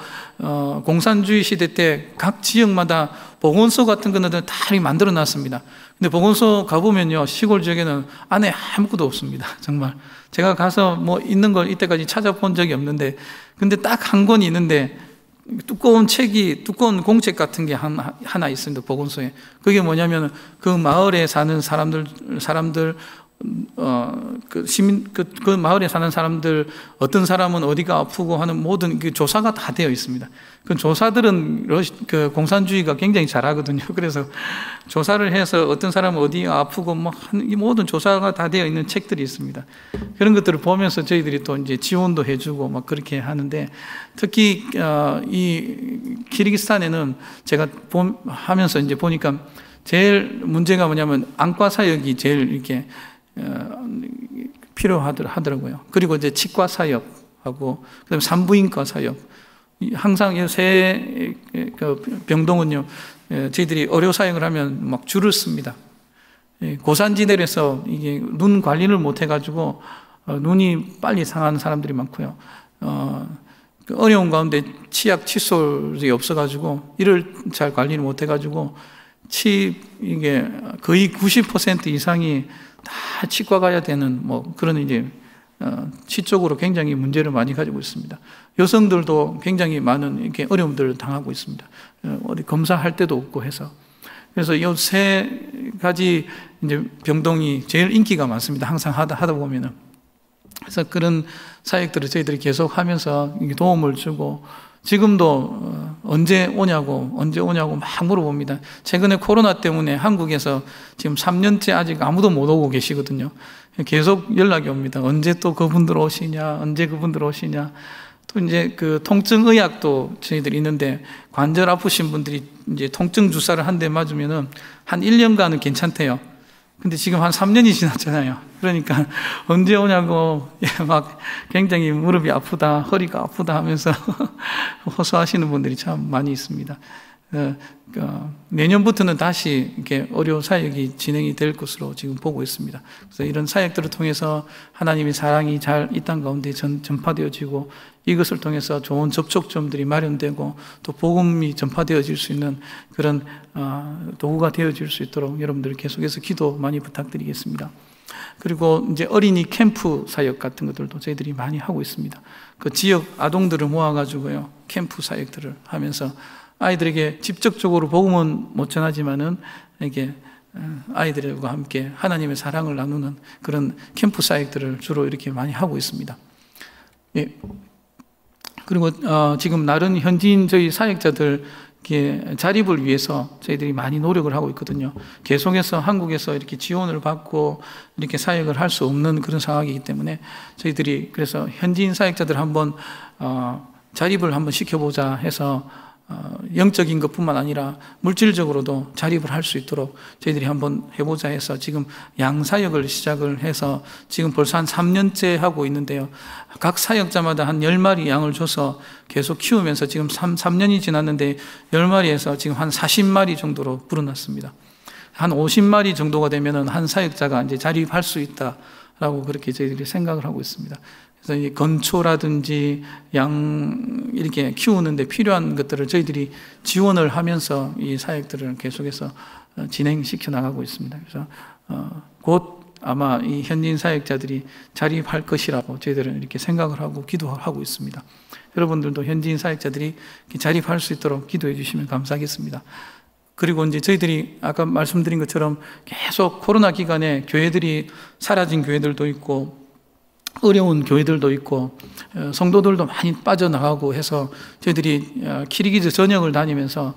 [SPEAKER 2] 공산주의 시대 때 각 지역마다 보건소 같은 거는 다 만들어 놨습니다. 근데 보건소 가보면요, 시골 지역에는 안에 아무것도 없습니다. 정말 제가 가서 뭐 있는 걸 이때까지 찾아본 적이 없는데, 근데 딱 한 권 있는데 두꺼운 두꺼운 공책 같은 게 하나 있습니다. 보건소에. 그게 뭐냐면 그 마을에 사는 사람들 그 마을에 사는 사람들, 어떤 사람은 어디가 아프고 하는 모든 그 조사가 다 되어 있습니다. 그 조사들은 그 공산주의가 굉장히 잘하거든요. 그래서 조사를 해서 어떤 사람은 어디가 아프고 뭐 이 모든 조사가 다 되어 있는 책들이 있습니다. 그런 것들을 보면서 저희들이 또 이제 지원도 해주고 막 그렇게 하는데, 특히 이 키르기스탄에는 제가 하면서 이제 보니까 제일 문제가 뭐냐면 안과 사역이 제일 이렇게 필요하더라고요. 그리고 이제 치과 사역하고, 그다음에 산부인과 사역. 항상 요새 병동은요, 저희들이 의료 사역을 하면 막 줄을 씁니다. 고산지대에서 이게 눈 관리를 못 해가지고 눈이 빨리 상하는 사람들이 많고요. 어려운 가운데 치약 칫솔이 없어가지고 이를 잘 관리를 못 해가지고 이게 거의 90% 이상이 다 치과 가야 되는 뭐 그런 이제 치 쪽으로 굉장히 문제를 많이 가지고 있습니다. 여성들도 굉장히 많은 이렇게 어려움들을 당하고 있습니다. 어디 검사할 데도 없고 해서. 그래서 이 세 가지 이제 병동이 제일 인기가 많습니다. 항상 하다 보면은. 그래서 그런 사역들을 저희들이 계속 하면서 도움을 주고, 지금도 언제 오냐고 막 물어봅니다. 최근에 코로나 때문에 한국에서 지금 3년째 아직 아무도 못 오고 계시거든요. 계속 연락이 옵니다. 언제 또 그분들 오시냐, 또 이제 그 통증의학도 저희들이 있는데, 관절 아프신 분들이 이제 통증 주사를 한 대 맞으면은 한 1년간은 괜찮대요. 근데 지금 한 3년이 지났잖아요. 그러니까 언제 오냐고 막 굉장히 무릎이 아프다, 허리가 아프다 하면서 호소하시는 분들이 참 많이 있습니다. 내년부터는 다시 이렇게 의료 사역이 진행이 될 것으로 지금 보고 있습니다. 그래서 이런 사역들을 통해서 하나님의 사랑이 잘 이 땅 가운데 전파되어지고, 이것을 통해서 좋은 접촉점들이 마련되고, 또 복음이 전파되어질 수 있는 그런 도구가 되어질 수 있도록 여러분들 계속해서 기도 많이 부탁드리겠습니다. 그리고 이제 어린이 캠프 사역 같은 것들도 저희들이 많이 하고 있습니다. 그 지역 아동들을 모아가지고요, 캠프 사역들을 하면서 아이들에게 직접적으로 복음은 못 전하지만은 이렇게 아이들과 함께 하나님의 사랑을 나누는 그런 캠프 사역들을 주로 이렇게 많이 하고 있습니다. 예. 그리고 지금 나른 현지인 저희 사역자들 자립을 위해서 저희들이 많이 노력을 하고 있거든요. 계속해서 한국에서 이렇게 지원을 받고 이렇게 사역을 할 수 없는 그런 상황이기 때문에 저희들이 그래서 현지인 사역자들 한번 자립을 한번 시켜보자 해서 영적인 것뿐만 아니라 물질적으로도 자립을 할 수 있도록 저희들이 한번 해보자 해서 지금 양사역을 시작을 해서 지금 벌써 한 3년째 하고 있는데요. 각 사역자마다 한 10마리 양을 줘서 계속 키우면서 지금 3년이 지났는데 10마리에서 지금 한 40마리 정도로 불어났습니다. 한 50마리 정도가 되면은 한 사역자가 이제 자립할 수 있다라고 그렇게 저희들이 생각을 하고 있습니다. 그래서 이 건초라든지 양 이렇게 키우는데 필요한 것들을 저희들이 지원을 하면서 이 사역들을 계속해서 진행시켜 나가고 있습니다. 그래서 곧 아마 이 현지인 사역자들이 자립할 것이라고 저희들은 이렇게 생각을 하고 기도하고 있습니다. 여러분들도 현지인 사역자들이 자립할 수 있도록 기도해 주시면 감사하겠습니다. 그리고 이제 저희들이 아까 말씀드린 것처럼 계속 코로나 기간에 교회들이 사라진 교회들도 있고 어려운 교회들도 있고 성도들도 많이 빠져나가고 해서 저희들이 키르기즈 전역을 다니면서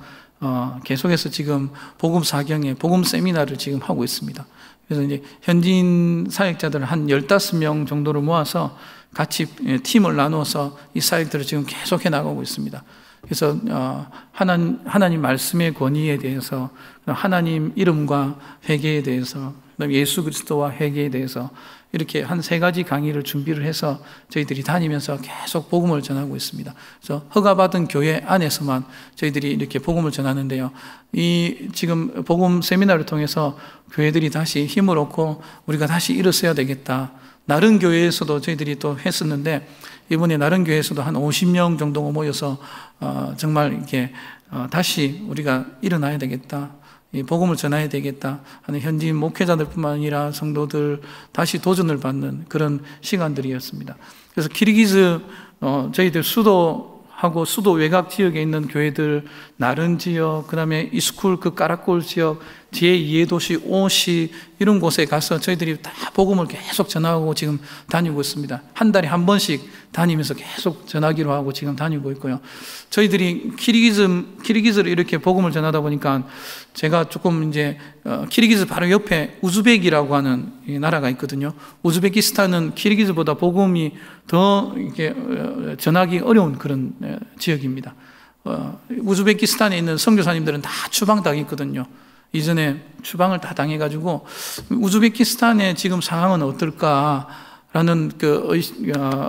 [SPEAKER 2] 계속해서 지금 복음 사경에 복음 세미나를 지금 하고 있습니다. 그래서 이제 현지인 사역자들 한 15명 정도를 모아서 같이 팀을 나누어서 이 사역들을 지금 계속해 나가고 있습니다. 그래서 하나님 말씀의 권위에 대해서, 하나님 이름과 회개에 대해서, 예수 그리스도와 회개에 대해서 이렇게 한 3가지 강의를 준비를 해서 저희들이 다니면서 계속 복음을 전하고 있습니다. 그래서 허가받은 교회 안에서만 저희들이 이렇게 복음을 전하는데요. 이 지금 복음 세미나를 통해서 교회들이 다시 힘을 얻고 우리가 다시 일어서야 되겠다. 나른 교회에서도 저희들이 또 했었는데, 이번에 나른 교회에서도 한 50명 정도가 모여서 정말 이렇게 다시 우리가 일어나야 되겠다, 이 복음을 전해야 되겠다 하는 현지인 목회자들뿐만 아니라 성도들 다시 도전을 받는 그런 시간들이었습니다. 그래서 키르기즈 저희들 수도하고 수도 외곽 지역에 있는 교회들, 나른 지역, 그 다음에 이스쿨 그 까라골 지역, 제2의 도시 오시, 이런 곳에 가서 저희들이 다 복음을 계속 전하고 지금 다니고 있습니다. 한 달에 한 번씩 다니면서 계속 전하기로 하고 지금 다니고 있고요. 저희들이 키르기즈를 이렇게 복음을 전하다 보니까 제가 조금 이제 키르기즈 바로 옆에 우즈벡이라고 하는 나라가 있거든요. 우즈베키스탄은 키르기즈보다 복음이 더 이렇게 전하기 어려운 그런 지역입니다. 우즈베키스탄에 있는 선교사님들은 다 추방당했거든요. 이전에 추방을 다 당해가지고 우즈베키스탄의 지금 상황은 어떨까라는 그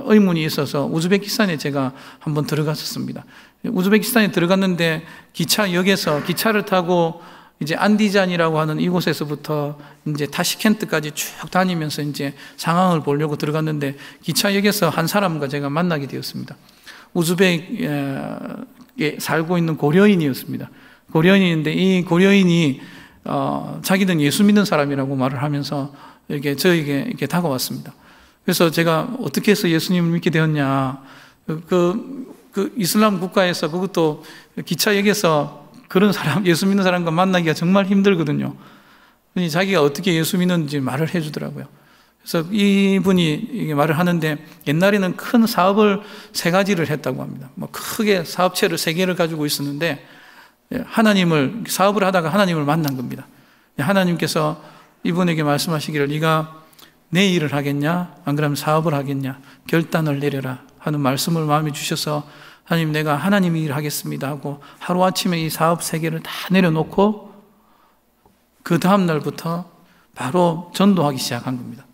[SPEAKER 2] 의문이 있어서 우즈베키스탄에 제가 한번 들어갔었습니다. 우즈베키스탄에 들어갔는데 기차역에서 기차를 타고 이제 안디잔이라고 하는 이곳에서부터 이제 타시켄트까지 쭉 다니면서 이제 상황을 보려고 들어갔는데 기차역에서 한 사람과 제가 만나게 되었습니다. 우즈벡에 살고 있는 고려인이었습니다. 고려인인데 이 고려인이 자기는 예수 믿는 사람이라고 말을 하면서 이렇게 저에게 이렇게 다가왔습니다. 그래서 제가 어떻게 해서 예수님을 믿게 되었냐, 그 이슬람 국가에서 그것도 기차역에서 그런 사람, 예수 믿는 사람과 만나기가 정말 힘들거든요. 자기가 어떻게 예수 믿는지 말을 해주더라고요. 그래서 이분이 이게 말을 하는데, 옛날에는 큰 사업을 3가지를 했다고 합니다. 뭐 크게 사업체를 3개를 가지고 있었는데, 사업을 하다가 하나님을 만난 겁니다. 하나님께서 이분에게 말씀하시기를, 네가 내 일을 하겠냐, 안 그러면 사업을 하겠냐, 결단을 내려라 하는 말씀을 마음에 주셔서, 하나님, 내가 하나님 일 하겠습니다 하고 하루아침에 이 사업 3개를 다 내려놓고 그 다음 날부터 바로 전도하기 시작한 겁니다.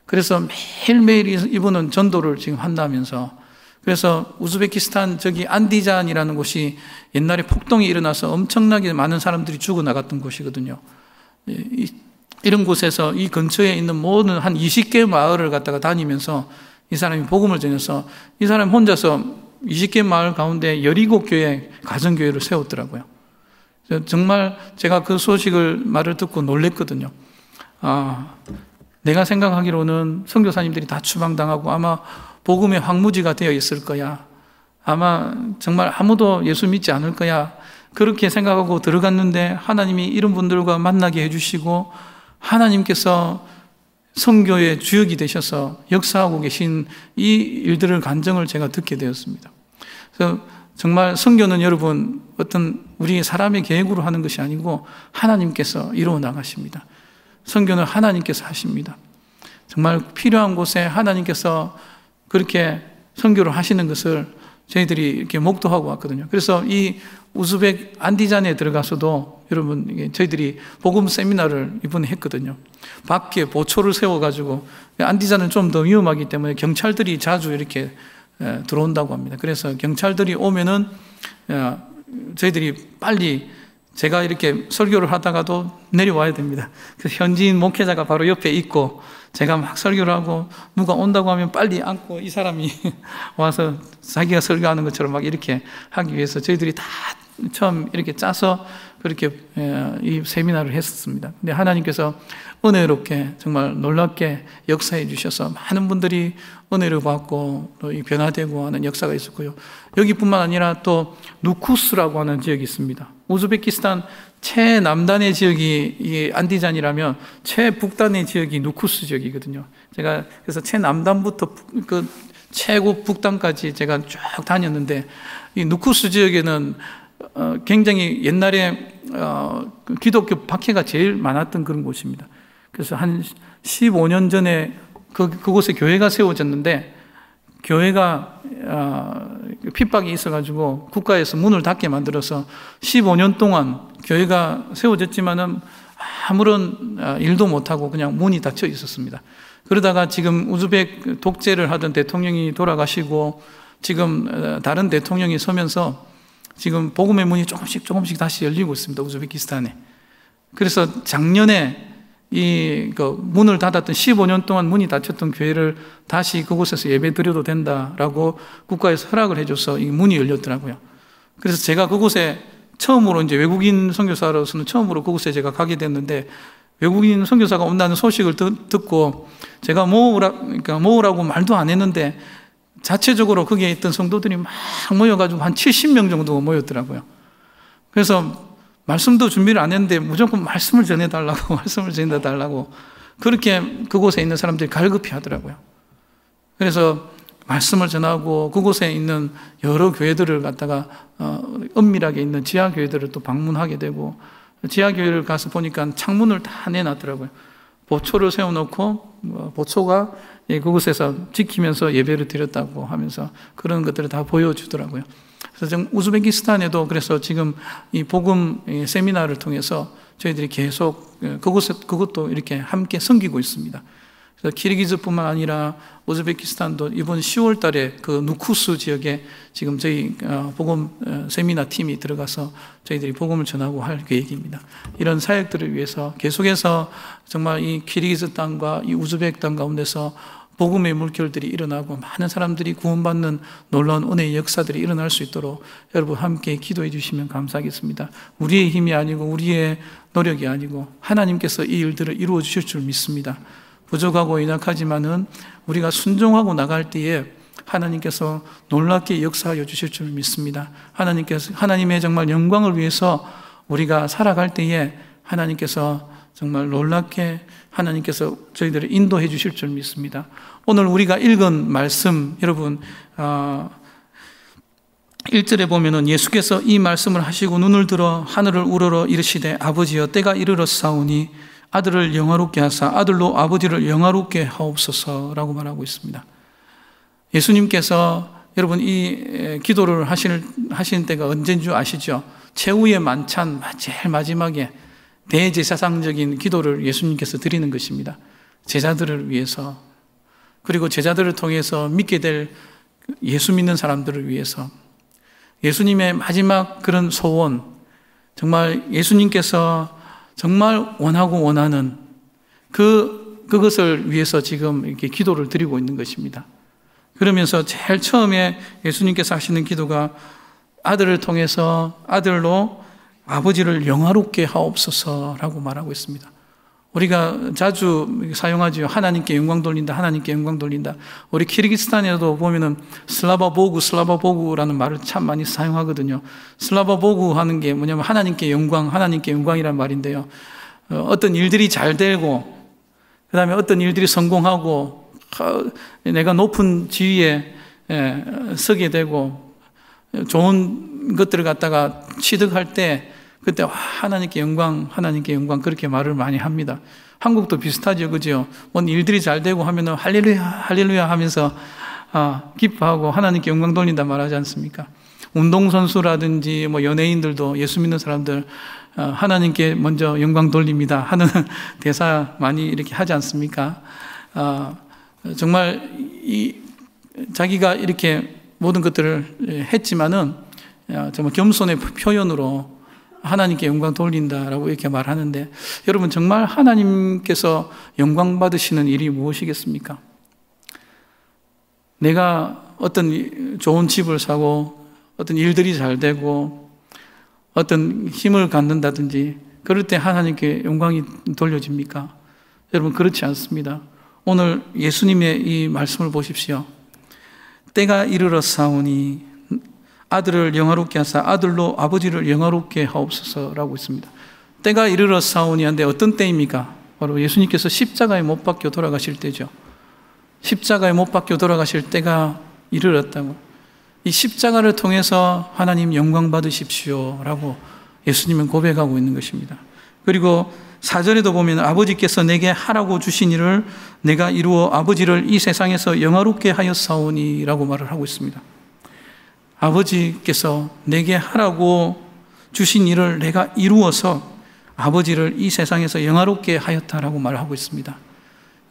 [SPEAKER 2] 그래서 매일매일 이분은 전도를 지금 한다면서, 그래서 우즈베키스탄 저기 안디잔이라는 곳이 옛날에 폭동이 일어나서 엄청나게 많은 사람들이 죽어나갔던 곳이거든요. 이런 곳에서 이 근처에 있는 모든 한 20개 마을을 갖다가 다니면서 이 사람이 복음을 전해서, 이 사람이 혼자서 20개 마을 가운데 17교회 가정교회를 세웠더라고요. 정말 제가 그 소식을 말을 듣고 놀랬거든요. 내가 생각하기로는 선교사님들이 다 추방당하고 아마 복음의 황무지가 되어 있을 거야, 아마 정말 아무도 예수 믿지 않을 거야, 그렇게 생각하고 들어갔는데 하나님이 이런 분들과 만나게 해주시고 하나님께서 선교의 주역이 되셔서 역사하고 계신 이 일들을 간증을 제가 듣게 되었습니다. 그래서 정말 선교는 여러분 어떤 우리 사람의 계획으로 하는 것이 아니고 하나님께서 이루어 나가십니다. 선교는 하나님께서 하십니다. 정말 필요한 곳에 하나님께서 그렇게 선교를 하시는 것을 저희들이 이렇게 목도하고 왔거든요. 그래서 이 우즈벡 안디잔에 들어가서도 여러분 저희들이 복음 세미나를 이번에 했거든요. 밖에 보초를 세워가지고, 안디잔은 좀 더 위험하기 때문에 경찰들이 자주 이렇게 들어온다고 합니다. 그래서 경찰들이 오면은 저희들이 빨리, 제가 이렇게 설교를 하다가도 내려와야 됩니다. 그래서 현지인 목회자가 바로 옆에 있고 제가 막 설교를 하고 누가 온다고 하면 빨리 안고 이 사람이 와서 자기가 설교하는 것처럼 막 이렇게 하기 위해서 저희들이 다 처음 이렇게 짜서 그렇게 이 세미나를 했었습니다. 근데 하나님께서 은혜롭게 정말 놀랍게 역사해 주셔서 많은 분들이 은혜를 받고 또 변화되고 하는 역사가 있었고요. 여기뿐만 아니라 또 누쿠스라고 하는 지역이 있습니다. 우즈베키스탄 최남단의 지역이 이 안디잔이라면 최북단의 지역이 누쿠스 지역이거든요. 제가 그래서 최남단부터 그 최고 북단까지 제가 쭉 다녔는데, 이 누쿠스 지역에는 굉장히 옛날에 기독교 박해가 제일 많았던 그런 곳입니다. 그래서 한 15년 전에 그곳에 교회가 세워졌는데, 교회가 핍박이 있어가지고 국가에서 문을 닫게 만들어서 15년 동안 교회가 세워졌지만은 아무런 일도 못하고 그냥 문이 닫혀 있었습니다. 그러다가 지금 우즈벡 독재를 하던 대통령이 돌아가시고 지금 다른 대통령이 서면서 지금 복음의 문이 조금씩 다시 열리고 있습니다. 우즈베키스탄에. 그래서 작년에 문을 닫았던 15년 동안 문이 닫혔던 교회를 다시 그곳에서 예배 드려도 된다라고 국가에서 허락을 해줘서 이 문이 열렸더라고요. 그래서 제가 그곳에 처음으로 이제 외국인 선교사로서는 처음으로 그곳에 제가 가게 됐는데, 외국인 선교사가 온다는 소식을 듣고 제가 모으라고 말도 안 했는데 자체적으로 거기에 있던 성도들이 막 모여가지고 한 70명 정도가 모였더라고요. 그래서 말씀도 준비를 안 했는데 무조건 말씀을 전해달라고 말씀을 전해달라고 그렇게 그곳에 있는 사람들이 갈급히 하더라고요. 그래서 말씀을 전하고 그곳에 있는 여러 교회들을 갖다가 은밀하게 있는 지하교회들을 또 방문하게 되고, 지하교회를 가서 보니까 창문을 다 내놨더라고요. 보초를 세워놓고 보초가 그곳에서 지키면서 예배를 드렸다고 하면서 그런 것들을 다 보여주더라고요. 그래서 우즈베키스탄에도 그래서 지금 이 복음 세미나를 통해서 저희들이 계속 그것도 이렇게 함께 섬기고 있습니다. 그래서 키르기즈뿐만 아니라 우즈베키스탄도 이번 10월 달에 그 누쿠스 지역에 지금 저희 복음 세미나 팀이 들어가서 저희들이 복음을 전하고 할 계획입니다. 이런 사역들을 위해서 계속해서 정말 이 키르기즈 땅과 이 우즈베크 땅 가운데서 복음의 물결들이 일어나고 많은 사람들이 구원받는 놀라운 은혜의 역사들이 일어날 수 있도록 여러분 함께 기도해 주시면 감사하겠습니다. 우리의 힘이 아니고 우리의 노력이 아니고 하나님께서 이 일들을 이루어 주실 줄 믿습니다. 부족하고 연약하지만은 우리가 순종하고 나갈 때에 하나님께서 놀랍게 역사하여 주실 줄 믿습니다. 하나님의 정말 영광을 위해서 우리가 살아갈 때에 하나님께서 정말 놀랍게 하나님께서 저희들을 인도해 주실 줄 믿습니다. 오늘 우리가 읽은 말씀, 여러분 1절에 보면은 예수께서 이 말씀을 하시고 눈을 들어 하늘을 우러러 이르시되 아버지여 때가 이르렀사오니 아들을 영화롭게 하사 아들로 아버지를 영화롭게 하옵소서라고 말하고 있습니다. 예수님께서 여러분 이 기도를 하시는 때가 언제인 줄 아시죠? 최후의 만찬 제일 마지막에 대제사장적인 기도를 예수님께서 드리는 것입니다. 제자들을 위해서, 그리고 제자들을 통해서 믿게 될 예수 믿는 사람들을 위해서, 예수님의 마지막 그런 소원, 정말 예수님께서 정말 원하고 원하는 그것을 위해서 지금 이렇게 기도를 드리고 있는 것입니다. 그러면서 제일 처음에 예수님께서 하시는 기도가 아들을 통해서 아들로 아버지를 영화롭게 하옵소서라고 말하고 있습니다. 우리가 자주 사용하죠. 하나님께 영광 돌린다, 하나님께 영광 돌린다. 우리 키르기스탄에도 보면은 슬라바보구라는 말을 참 많이 사용하거든요. 슬라바보구 하는 게 뭐냐면 하나님께 영광이란 말인데요. 어떤 일들이 잘 되고, 그 다음에 어떤 일들이 성공하고, 내가 높은 지위에 서게 되고, 좋은 것들을 갖다가 취득할 때, 그때 하나님께 영광 그렇게 말을 많이 합니다. 한국도 비슷하죠, 그죠? 뭔 일들이 잘 되고 하면은 할렐루야 하면서 기뻐하고 하나님께 영광 돌린다 말하지 않습니까? 운동선수라든지 뭐 연예인들도 예수 믿는 사람들 하나님께 먼저 영광 돌립니다 하는 대사 많이 이렇게 하지 않습니까? 정말 자기가 이렇게 모든 것들을 했지만은 정말 겸손의 표현으로 하나님께 영광 돌린다라고 이렇게 말하는데, 여러분 정말 하나님께서 영광 받으시는 일이 무엇이겠습니까? 내가 어떤 좋은 집을 사고 어떤 일들이 잘 되고 어떤 힘을 갖는다든지 그럴 때 하나님께 영광이 돌려집니까? 여러분 그렇지 않습니다. 오늘 예수님의 이 말씀을 보십시오. 때가 이르렀사오니 아들을 영화롭게 하사 아들로 아버지를 영화롭게 하옵소서라고 있습니다. 때가 이르렀사오니 한데 어떤 때입니까? 바로 예수님께서 십자가에 못 박혀 돌아가실 때죠. 십자가에 못 박혀 돌아가실 때가 이르렀다고. 이 십자가를 통해서 하나님 영광 받으십시오 라고 예수님은 고백하고 있는 것입니다. 그리고 4절에도 보면 아버지께서 내게 하라고 주신 일을 내가 이루어 아버지를 이 세상에서 영화롭게 하였사오니 라고 말을 하고 있습니다. 아버지께서 내게 하라고 주신 일을 내가 이루어서 아버지를 이 세상에서 영화롭게 하였다라고 말하고 있습니다.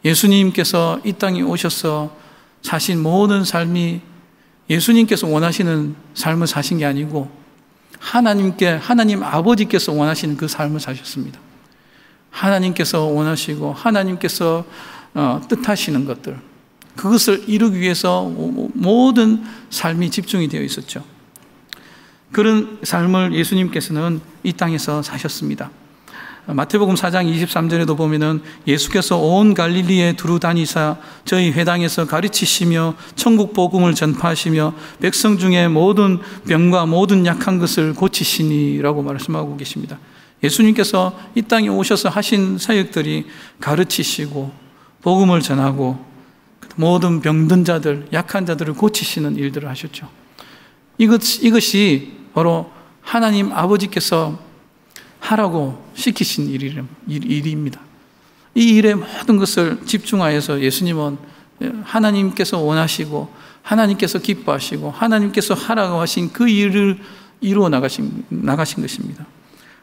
[SPEAKER 2] 예수님께서 이 땅에 오셔서 사신 모든 삶이 예수님께서 원하시는 삶을 사신 게 아니고 하나님 아버지께서 원하시는 그 삶을 사셨습니다. 하나님께서 원하시고 하나님께서 뜻하시는 것들, 그것을 이루기 위해서 모든 삶이 집중이 되어 있었죠. 그런 삶을 예수님께서는 이 땅에서 사셨습니다. 마태복음 4장 23절에도 보면은 예수께서 온 갈릴리에 두루 다니사 저희 회당에서 가르치시며 천국 복음을 전파하시며 백성 중에 모든 병과 모든 약한 것을 고치시니라고 말씀하고 계십니다. 예수님께서 이 땅에 오셔서 하신 사역들이 가르치시고 복음을 전하고 모든 병든 자들, 약한 자들을 고치시는 일들을 하셨죠. 이것이 바로 하나님 아버지께서 하라고 시키신 일입니다. 이 일에 모든 것을 집중하여서 예수님은 하나님께서 원하시고 하나님께서 기뻐하시고 하나님께서 하라고 하신 그 일을 이루어 나가신 것입니다.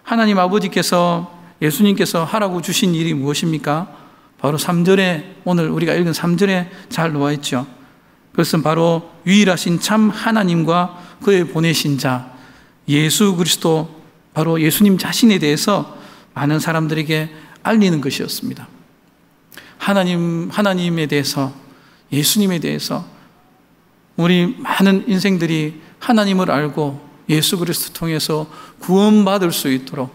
[SPEAKER 2] 하나님 아버지께서 예수님께서 하라고 주신 일이 무엇입니까? 바로 3절에, 오늘 우리가 읽은 3절에 잘 나와 있죠. 그것은 바로 유일하신 참 하나님과 그의 보내신 자 예수 그리스도, 바로 예수님 자신에 대해서 많은 사람들에게 알리는 것이었습니다. 하나님에 대해서, 예수님에 대해서 우리 많은 인생들이 하나님을 알고 예수 그리스도 통해서 구원받을 수 있도록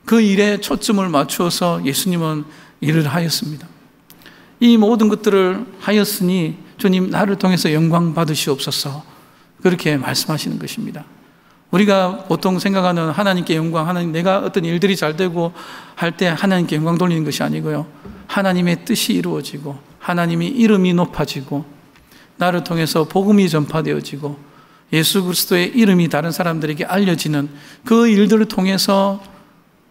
[SPEAKER 2] 그 일에 초점을 맞추어서 예수님은 일을 하였습니다. 이 모든 것들을 하였으니 주님 나를 통해서 영광 받으시옵소서, 그렇게 말씀하시는 것입니다. 우리가 보통 생각하는 하나님께 영광, 하나님, 내가 어떤 일들이 잘 되고 할 때 하나님께 영광 돌리는 것이 아니고요, 하나님의 뜻이 이루어지고 하나님의 이름이 높아지고 나를 통해서 복음이 전파되어지고 예수 그리스도의 이름이 다른 사람들에게 알려지는 그 일들을 통해서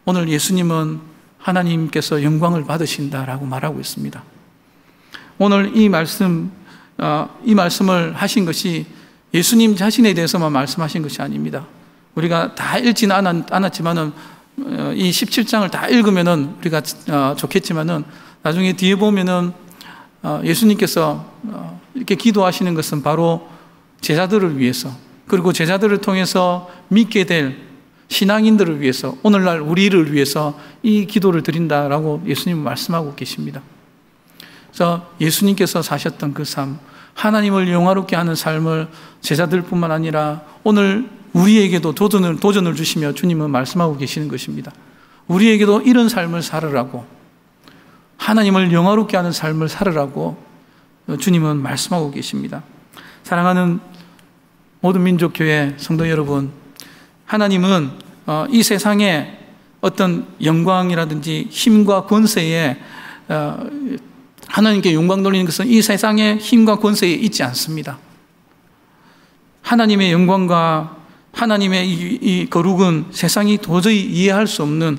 [SPEAKER 2] 오늘 예수님은 하나님께서 영광을 받으신다라고 말하고 있습니다. 오늘 이 말씀을 하신 것이 예수님 자신에 대해서만 말씀하신 것이 아닙니다. 우리가 다 읽지는 않았지만은 이 17장을 다 읽으면은 우리가 좋겠지만은 나중에 뒤에 보면은 예수님께서 이렇게 기도하시는 것은 바로 제자들을 위해서, 그리고 제자들을 통해서 믿게 될 신앙인들을 위해서, 오늘날 우리를 위해서 이 기도를 드린다라고 예수님은 말씀하고 계십니다. 그래서 예수님께서 사셨던 그 삶, 하나님을 영화롭게 하는 삶을 제자들뿐만 아니라 오늘 우리에게도 도전을 주시며 주님은 말씀하고 계시는 것입니다. 우리에게도 이런 삶을 살으라고, 하나님을 영화롭게 하는 삶을 살으라고 주님은 말씀하고 계십니다. 사랑하는 모든 민족교회 성도 여러분, 하나님은 이 세상에 어떤 영광이라든지 힘과 권세에 하나님께 영광 돌리는 것은 이 세상의 힘과 권세에 있지 않습니다. 하나님의 영광과 하나님의 이 거룩은 세상이 도저히 이해할 수 없는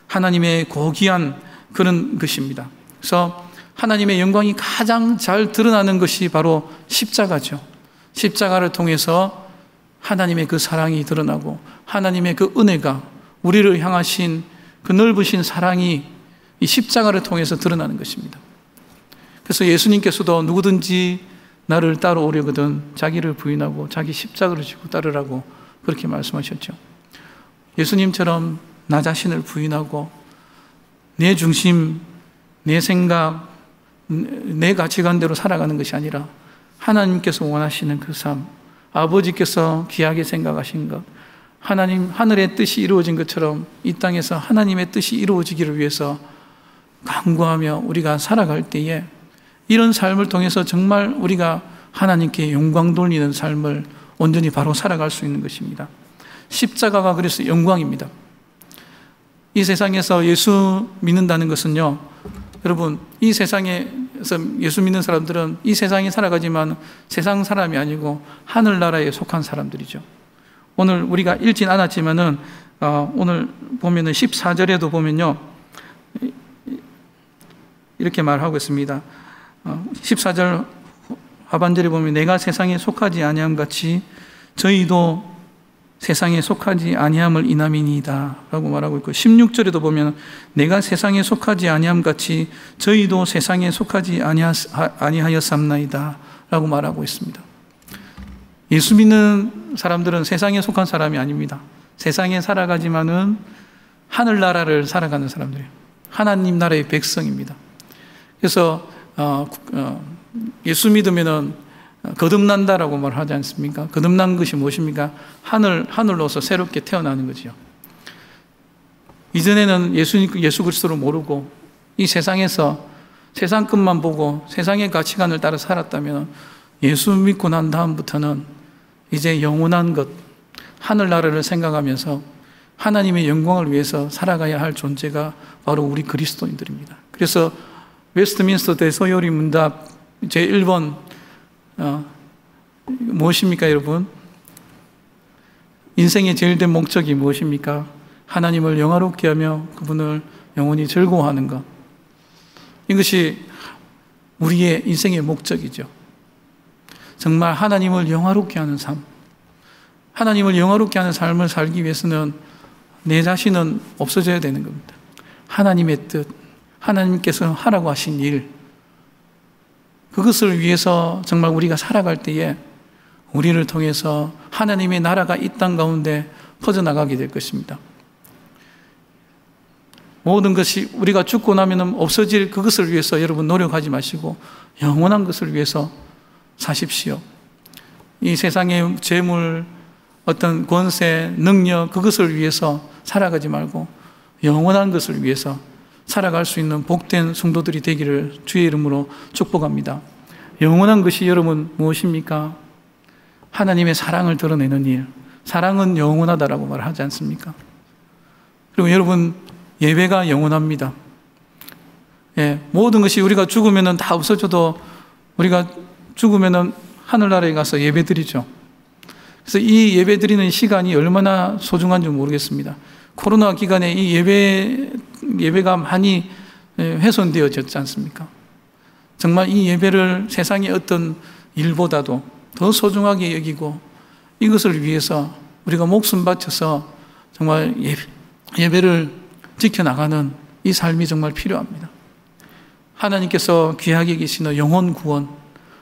[SPEAKER 2] 하나님의 고귀한 그런 것입니다. 그래서 하나님의 영광이 가장 잘 드러나는 것이 바로 십자가죠. 십자가를 통해서 하나님의 그 사랑이 드러나고 하나님의 그 은혜가, 우리를 향하신 그 넓으신 사랑이 이 십자가를 통해서 드러나는 것입니다. 그래서 예수님께서도 누구든지 나를 따라오려거든 자기를 부인하고 자기 십자가를 지고 따르라고 그렇게 말씀하셨죠. 예수님처럼 나 자신을 부인하고 내 중심, 내 생각, 내 가치관대로 살아가는 것이 아니라 하나님께서 원하시는 그 삶, 아버지께서 귀하게 생각하신 것, 하나님 하늘의 뜻이 이루어진 것처럼 이 땅에서 하나님의 뜻이 이루어지기를 위해서 간구하며 우리가 살아갈 때에 이런 삶을 통해서 정말 우리가 하나님께 영광 돌리는 삶을 온전히 바로 살아갈 수 있는 것입니다. 십자가가 그래서 영광입니다. 이 세상에서 예수 믿는다는 것은요, 여러분, 이 세상에서 예수 믿는 사람들은 이 세상에 살아가지만 세상 사람이 아니고 하늘나라에 속한 사람들이죠. 오늘 우리가 읽진 않았지만은 오늘 보면은 14절에도 보면요, 이렇게 말하고 있습니다. 14절 하반절에 보면 내가 세상에 속하지 아니함 같이 저희도 세상에 속하지 아니함을 인함이니이다 라고 말하고 있고, 16절에도 보면 내가 세상에 속하지 아니함 같이 저희도 세상에 속하지 아니하였삼나이다 라고 말하고 있습니다. 예수 믿는 사람들은 세상에 속한 사람이 아닙니다. 세상에 살아가지만은 하늘나라를 살아가는 사람들이에요. 하나님 나라의 백성입니다. 그래서 예수 믿으면은 거듭난다라고 말하지 않습니까? 거듭난 것이 무엇입니까? 하늘로서 새롭게 태어나는 거죠. 이전에는 예수 그리스도를 모르고 이 세상에서 세상 것만 보고 세상의 가치관을 따라 살았다면 예수 믿고 난 다음부터는 이제 영원한 것, 하늘나라를 생각하면서 하나님의 영광을 위해서 살아가야 할 존재가 바로 우리 그리스도인들입니다. 그래서 웨스트민스터 대소요리 문답 제1번 무엇입니까, 여러분? 인생의 제일 된 목적이 무엇입니까? 하나님을 영화롭게 하며 그분을 영원히 즐거워하는 것. 이것이 우리의 인생의 목적이죠. 정말 하나님을 영화롭게 하는 삶. 하나님을 영화롭게 하는 삶을 살기 위해서는 내 자신은 없어져야 되는 겁니다. 하나님의 뜻, 하나님께서 하라고 하신 일, 그것을 위해서 정말 우리가 살아갈 때에 우리를 통해서 하나님의 나라가 이 땅 가운데 퍼져나가게 될 것입니다. 모든 것이 우리가 죽고 나면 없어질 그것을 위해서 여러분 노력하지 마시고 영원한 것을 위해서 사십시오. 이 세상의 재물, 어떤 권세, 능력, 그것을 위해서 살아가지 말고 영원한 것을 위해서 살아갈 수 있는 복된 성도들이 되기를 주의 이름으로 축복합니다. 영원한 것이 여러분 무엇입니까? 하나님의 사랑을 드러내는 일. 사랑은 영원하다라고 말하지 않습니까? 그리고 여러분, 예배가 영원합니다. 예, 모든 것이 우리가 죽으면 다 없어져도 우리가 죽으면 하늘나라에 가서 예배 드리죠. 그래서 이 예배 드리는 시간이 얼마나 소중한지 모르겠습니다. 코로나 기간에 이 예배가 많이 훼손되어졌지 않습니까? 정말 이 예배를 세상의 어떤 일보다도 더 소중하게 여기고 이것을 위해서 우리가 목숨 바쳐서 정말 예배를 지켜나가는 이 삶이 정말 필요합니다. 하나님께서 귀하게 여기시는 영혼 구원,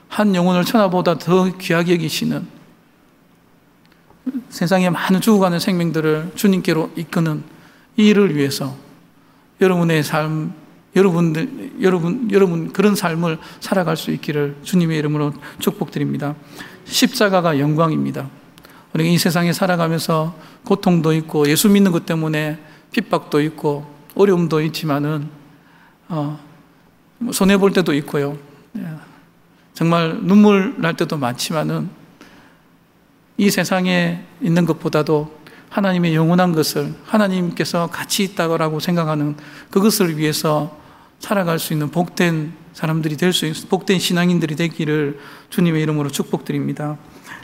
[SPEAKER 2] 한 영혼을 천하보다 더 귀하게 여기시는 세상에 많은 죽어가는 생명들을 주님께로 이끄는 이 일을 위해서 여러분의 삶, 여러분 그런 삶을 살아갈 수 있기를 주님의 이름으로 축복드립니다. 십자가가 영광입니다. 우리가 이 세상에 살아가면서 고통도 있고 예수 믿는 것 때문에 핍박도 있고 어려움도 있지만은 손해 볼 때도 있고요. 정말 눈물 날 때도 많지만은 이 세상에 있는 것보다도 하나님의 영원한 것을 하나님께서 가치 있다고 생각하는 그것을 위해서 살아갈 수 있는 복된 사람들이 될 수 있는 복된 신앙인들이 되기를 주님의 이름으로 축복드립니다.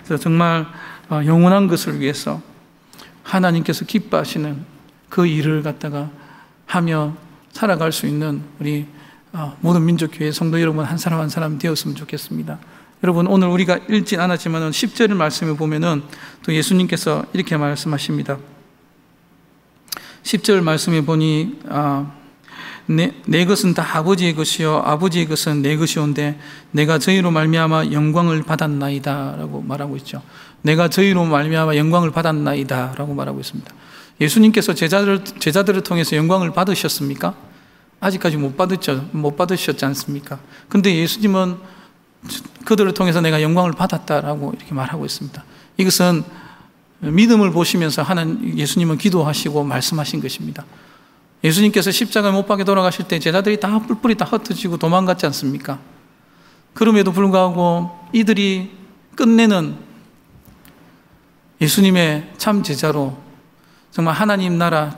[SPEAKER 2] 그래서 정말 영원한 것을 위해서 하나님께서 기뻐하시는 그 일을 갖다가 하며 살아갈 수 있는 우리 모든 민족교회 성도 여러분 한 사람 한 사람 되었으면 좋겠습니다. 여러분 오늘 우리가 읽진 않았지만 10절 말씀에 보면은 또 예수님께서 이렇게 말씀하십니다. 10절 말씀에 보니 내 것은 다 아버지의 것이요 아버지의 것은 내 것이온데 내가 저희로 말미암아 영광을 받았나이다 라고 말하고 있죠. 내가 저희로 말미암아 영광을 받았나이다 라고 말하고 있습니다. 예수님께서 제자들을 통해서 영광을 받으셨습니까? 아직까지 못 받으셨지 않습니까? 근데 예수님은 그들을 통해서 내가 영광을 받았다라고 이렇게 말하고 있습니다. 이것은 믿음을 보시면서 예수님은 기도하시고 말씀하신 것입니다. 예수님께서 십자가에 못 박혀 돌아가실 때 제자들이 다 뿔뿔이 다 흩어지고 도망갔지 않습니까? 그럼에도 불구하고 이들이 끝내는 예수님의 참 제자로 정말 하나님 나라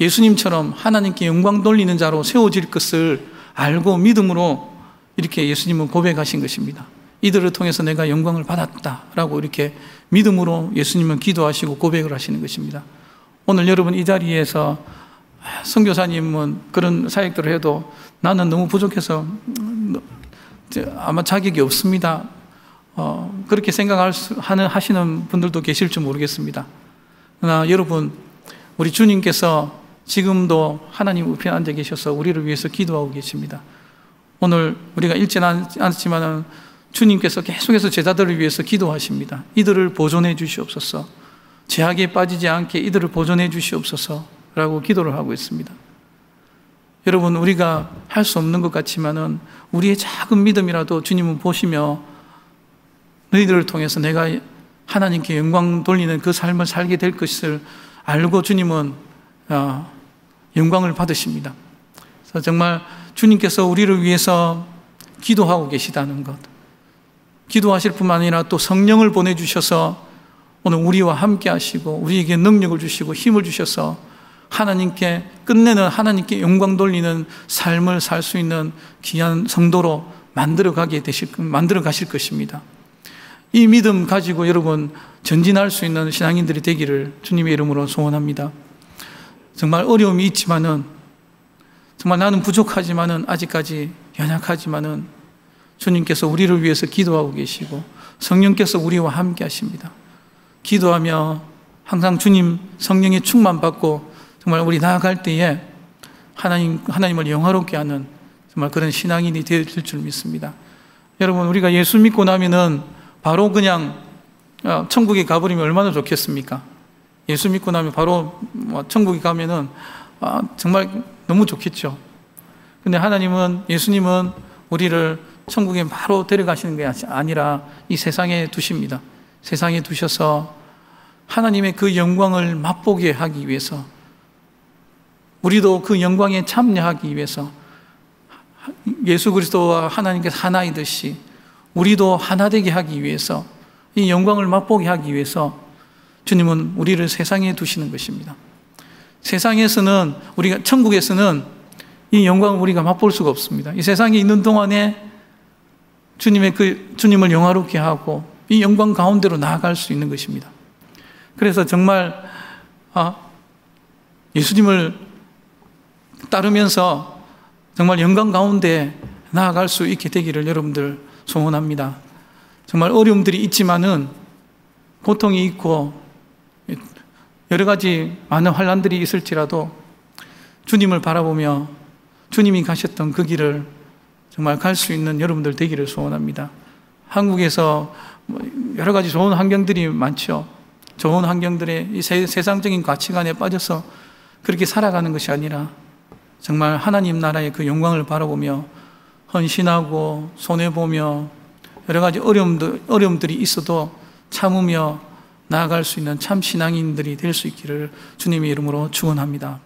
[SPEAKER 2] 예수님처럼 하나님께 영광 돌리는 자로 세워질 것을 알고 믿음으로 이렇게 예수님은 고백하신 것입니다. 이들을 통해서 내가 영광을 받았다라고 이렇게 믿음으로 예수님은 기도하시고 고백을 하시는 것입니다. 오늘 여러분 이 자리에서 선교사님은 그런 사역들을 해도 나는 너무 부족해서 아마 자격이 없습니다. 그렇게 하시는 분들도 계실지 모르겠습니다. 그러나 여러분 우리 주님께서 지금도 하나님 우편에 앉아 계셔서 우리를 위해서 기도하고 계십니다. 오늘 우리가 읽지는 않았지만 주님께서 계속해서 제자들을 위해서 기도하십니다. 이들을 보존해 주시옵소서. 죄악에 빠지지 않게 이들을 보존해 주시옵소서. 라고 기도를 하고 있습니다. 여러분, 우리가 할 수 없는 것 같지만은 우리의 작은 믿음이라도 주님은 보시며 너희들을 통해서 내가 하나님께 영광 돌리는 그 삶을 살게 될 것을 알고 주님은 영광을 받으십니다. 그래서 정말 주님께서 우리를 위해서 기도하고 계시다는 것, 기도하실 뿐만 아니라 또 성령을 보내주셔서 오늘 우리와 함께 하시고 우리에게 능력을 주시고 힘을 주셔서 하나님께 끝내는, 하나님께 영광 돌리는 삶을 살 수 있는 귀한 성도로 만들어 가실 것입니다. 이 믿음 가지고 여러분 전진할 수 있는 신앙인들이 되기를 주님의 이름으로 소원합니다. 정말 어려움이 있지만은, 정말 나는 부족하지만은, 아직까지 연약하지만은 주님께서 우리를 위해서 기도하고 계시고 성령께서 우리와 함께 하십니다. 기도하며 항상 주님 성령의 충만 받고 정말 우리 나아갈 때에 하나님을 영화롭게 하는 정말 그런 신앙인이 될 줄 믿습니다. 여러분, 우리가 예수 믿고 나면은 바로 그냥 천국에 가버리면 얼마나 좋겠습니까? 예수 믿고 나면 바로 천국에 가면은 정말 너무 좋겠죠. 근데 예수님은 우리를 천국에 바로 데려가시는 게 아니라 이 세상에 두십니다. 세상에 두셔서 하나님의 그 영광을 맛보게 하기 위해서, 우리도 그 영광에 참여하기 위해서 예수 그리스도와 하나님께서 하나이듯이 우리도 하나 되게 하기 위해서, 이 영광을 맛보게 하기 위해서 주님은 우리를 세상에 두시는 것입니다. 세상에서는, 우리가 천국에서는 이 영광을 우리가 맛볼 수가 없습니다. 이 세상에 있는 동안에 주님을 영화롭게 하고 이 영광 가운데로 나아갈 수 있는 것입니다. 그래서 정말 예수님을 따르면서 정말 영광 가운데 나아갈 수 있게 되기를 여러분들 소원합니다. 정말 어려움들이 있지만은, 고통이 있고 여러 가지 많은 환난들이 있을지라도 주님을 바라보며 주님이 가셨던 그 길을 정말 갈 수 있는 여러분들 되기를 소원합니다. 한국에서 여러 가지 좋은 환경들이 많죠. 좋은 환경들의 이 세상적인 가치관에 빠져서 그렇게 살아가는 것이 아니라 정말 하나님 나라의 그 영광을 바라보며 헌신하고 손해보며 여러 가지 어려움들이 있어도 참으며 나아갈 수 있는 참 신앙인들이 될 수 있기를 주님의 이름으로 축원합니다.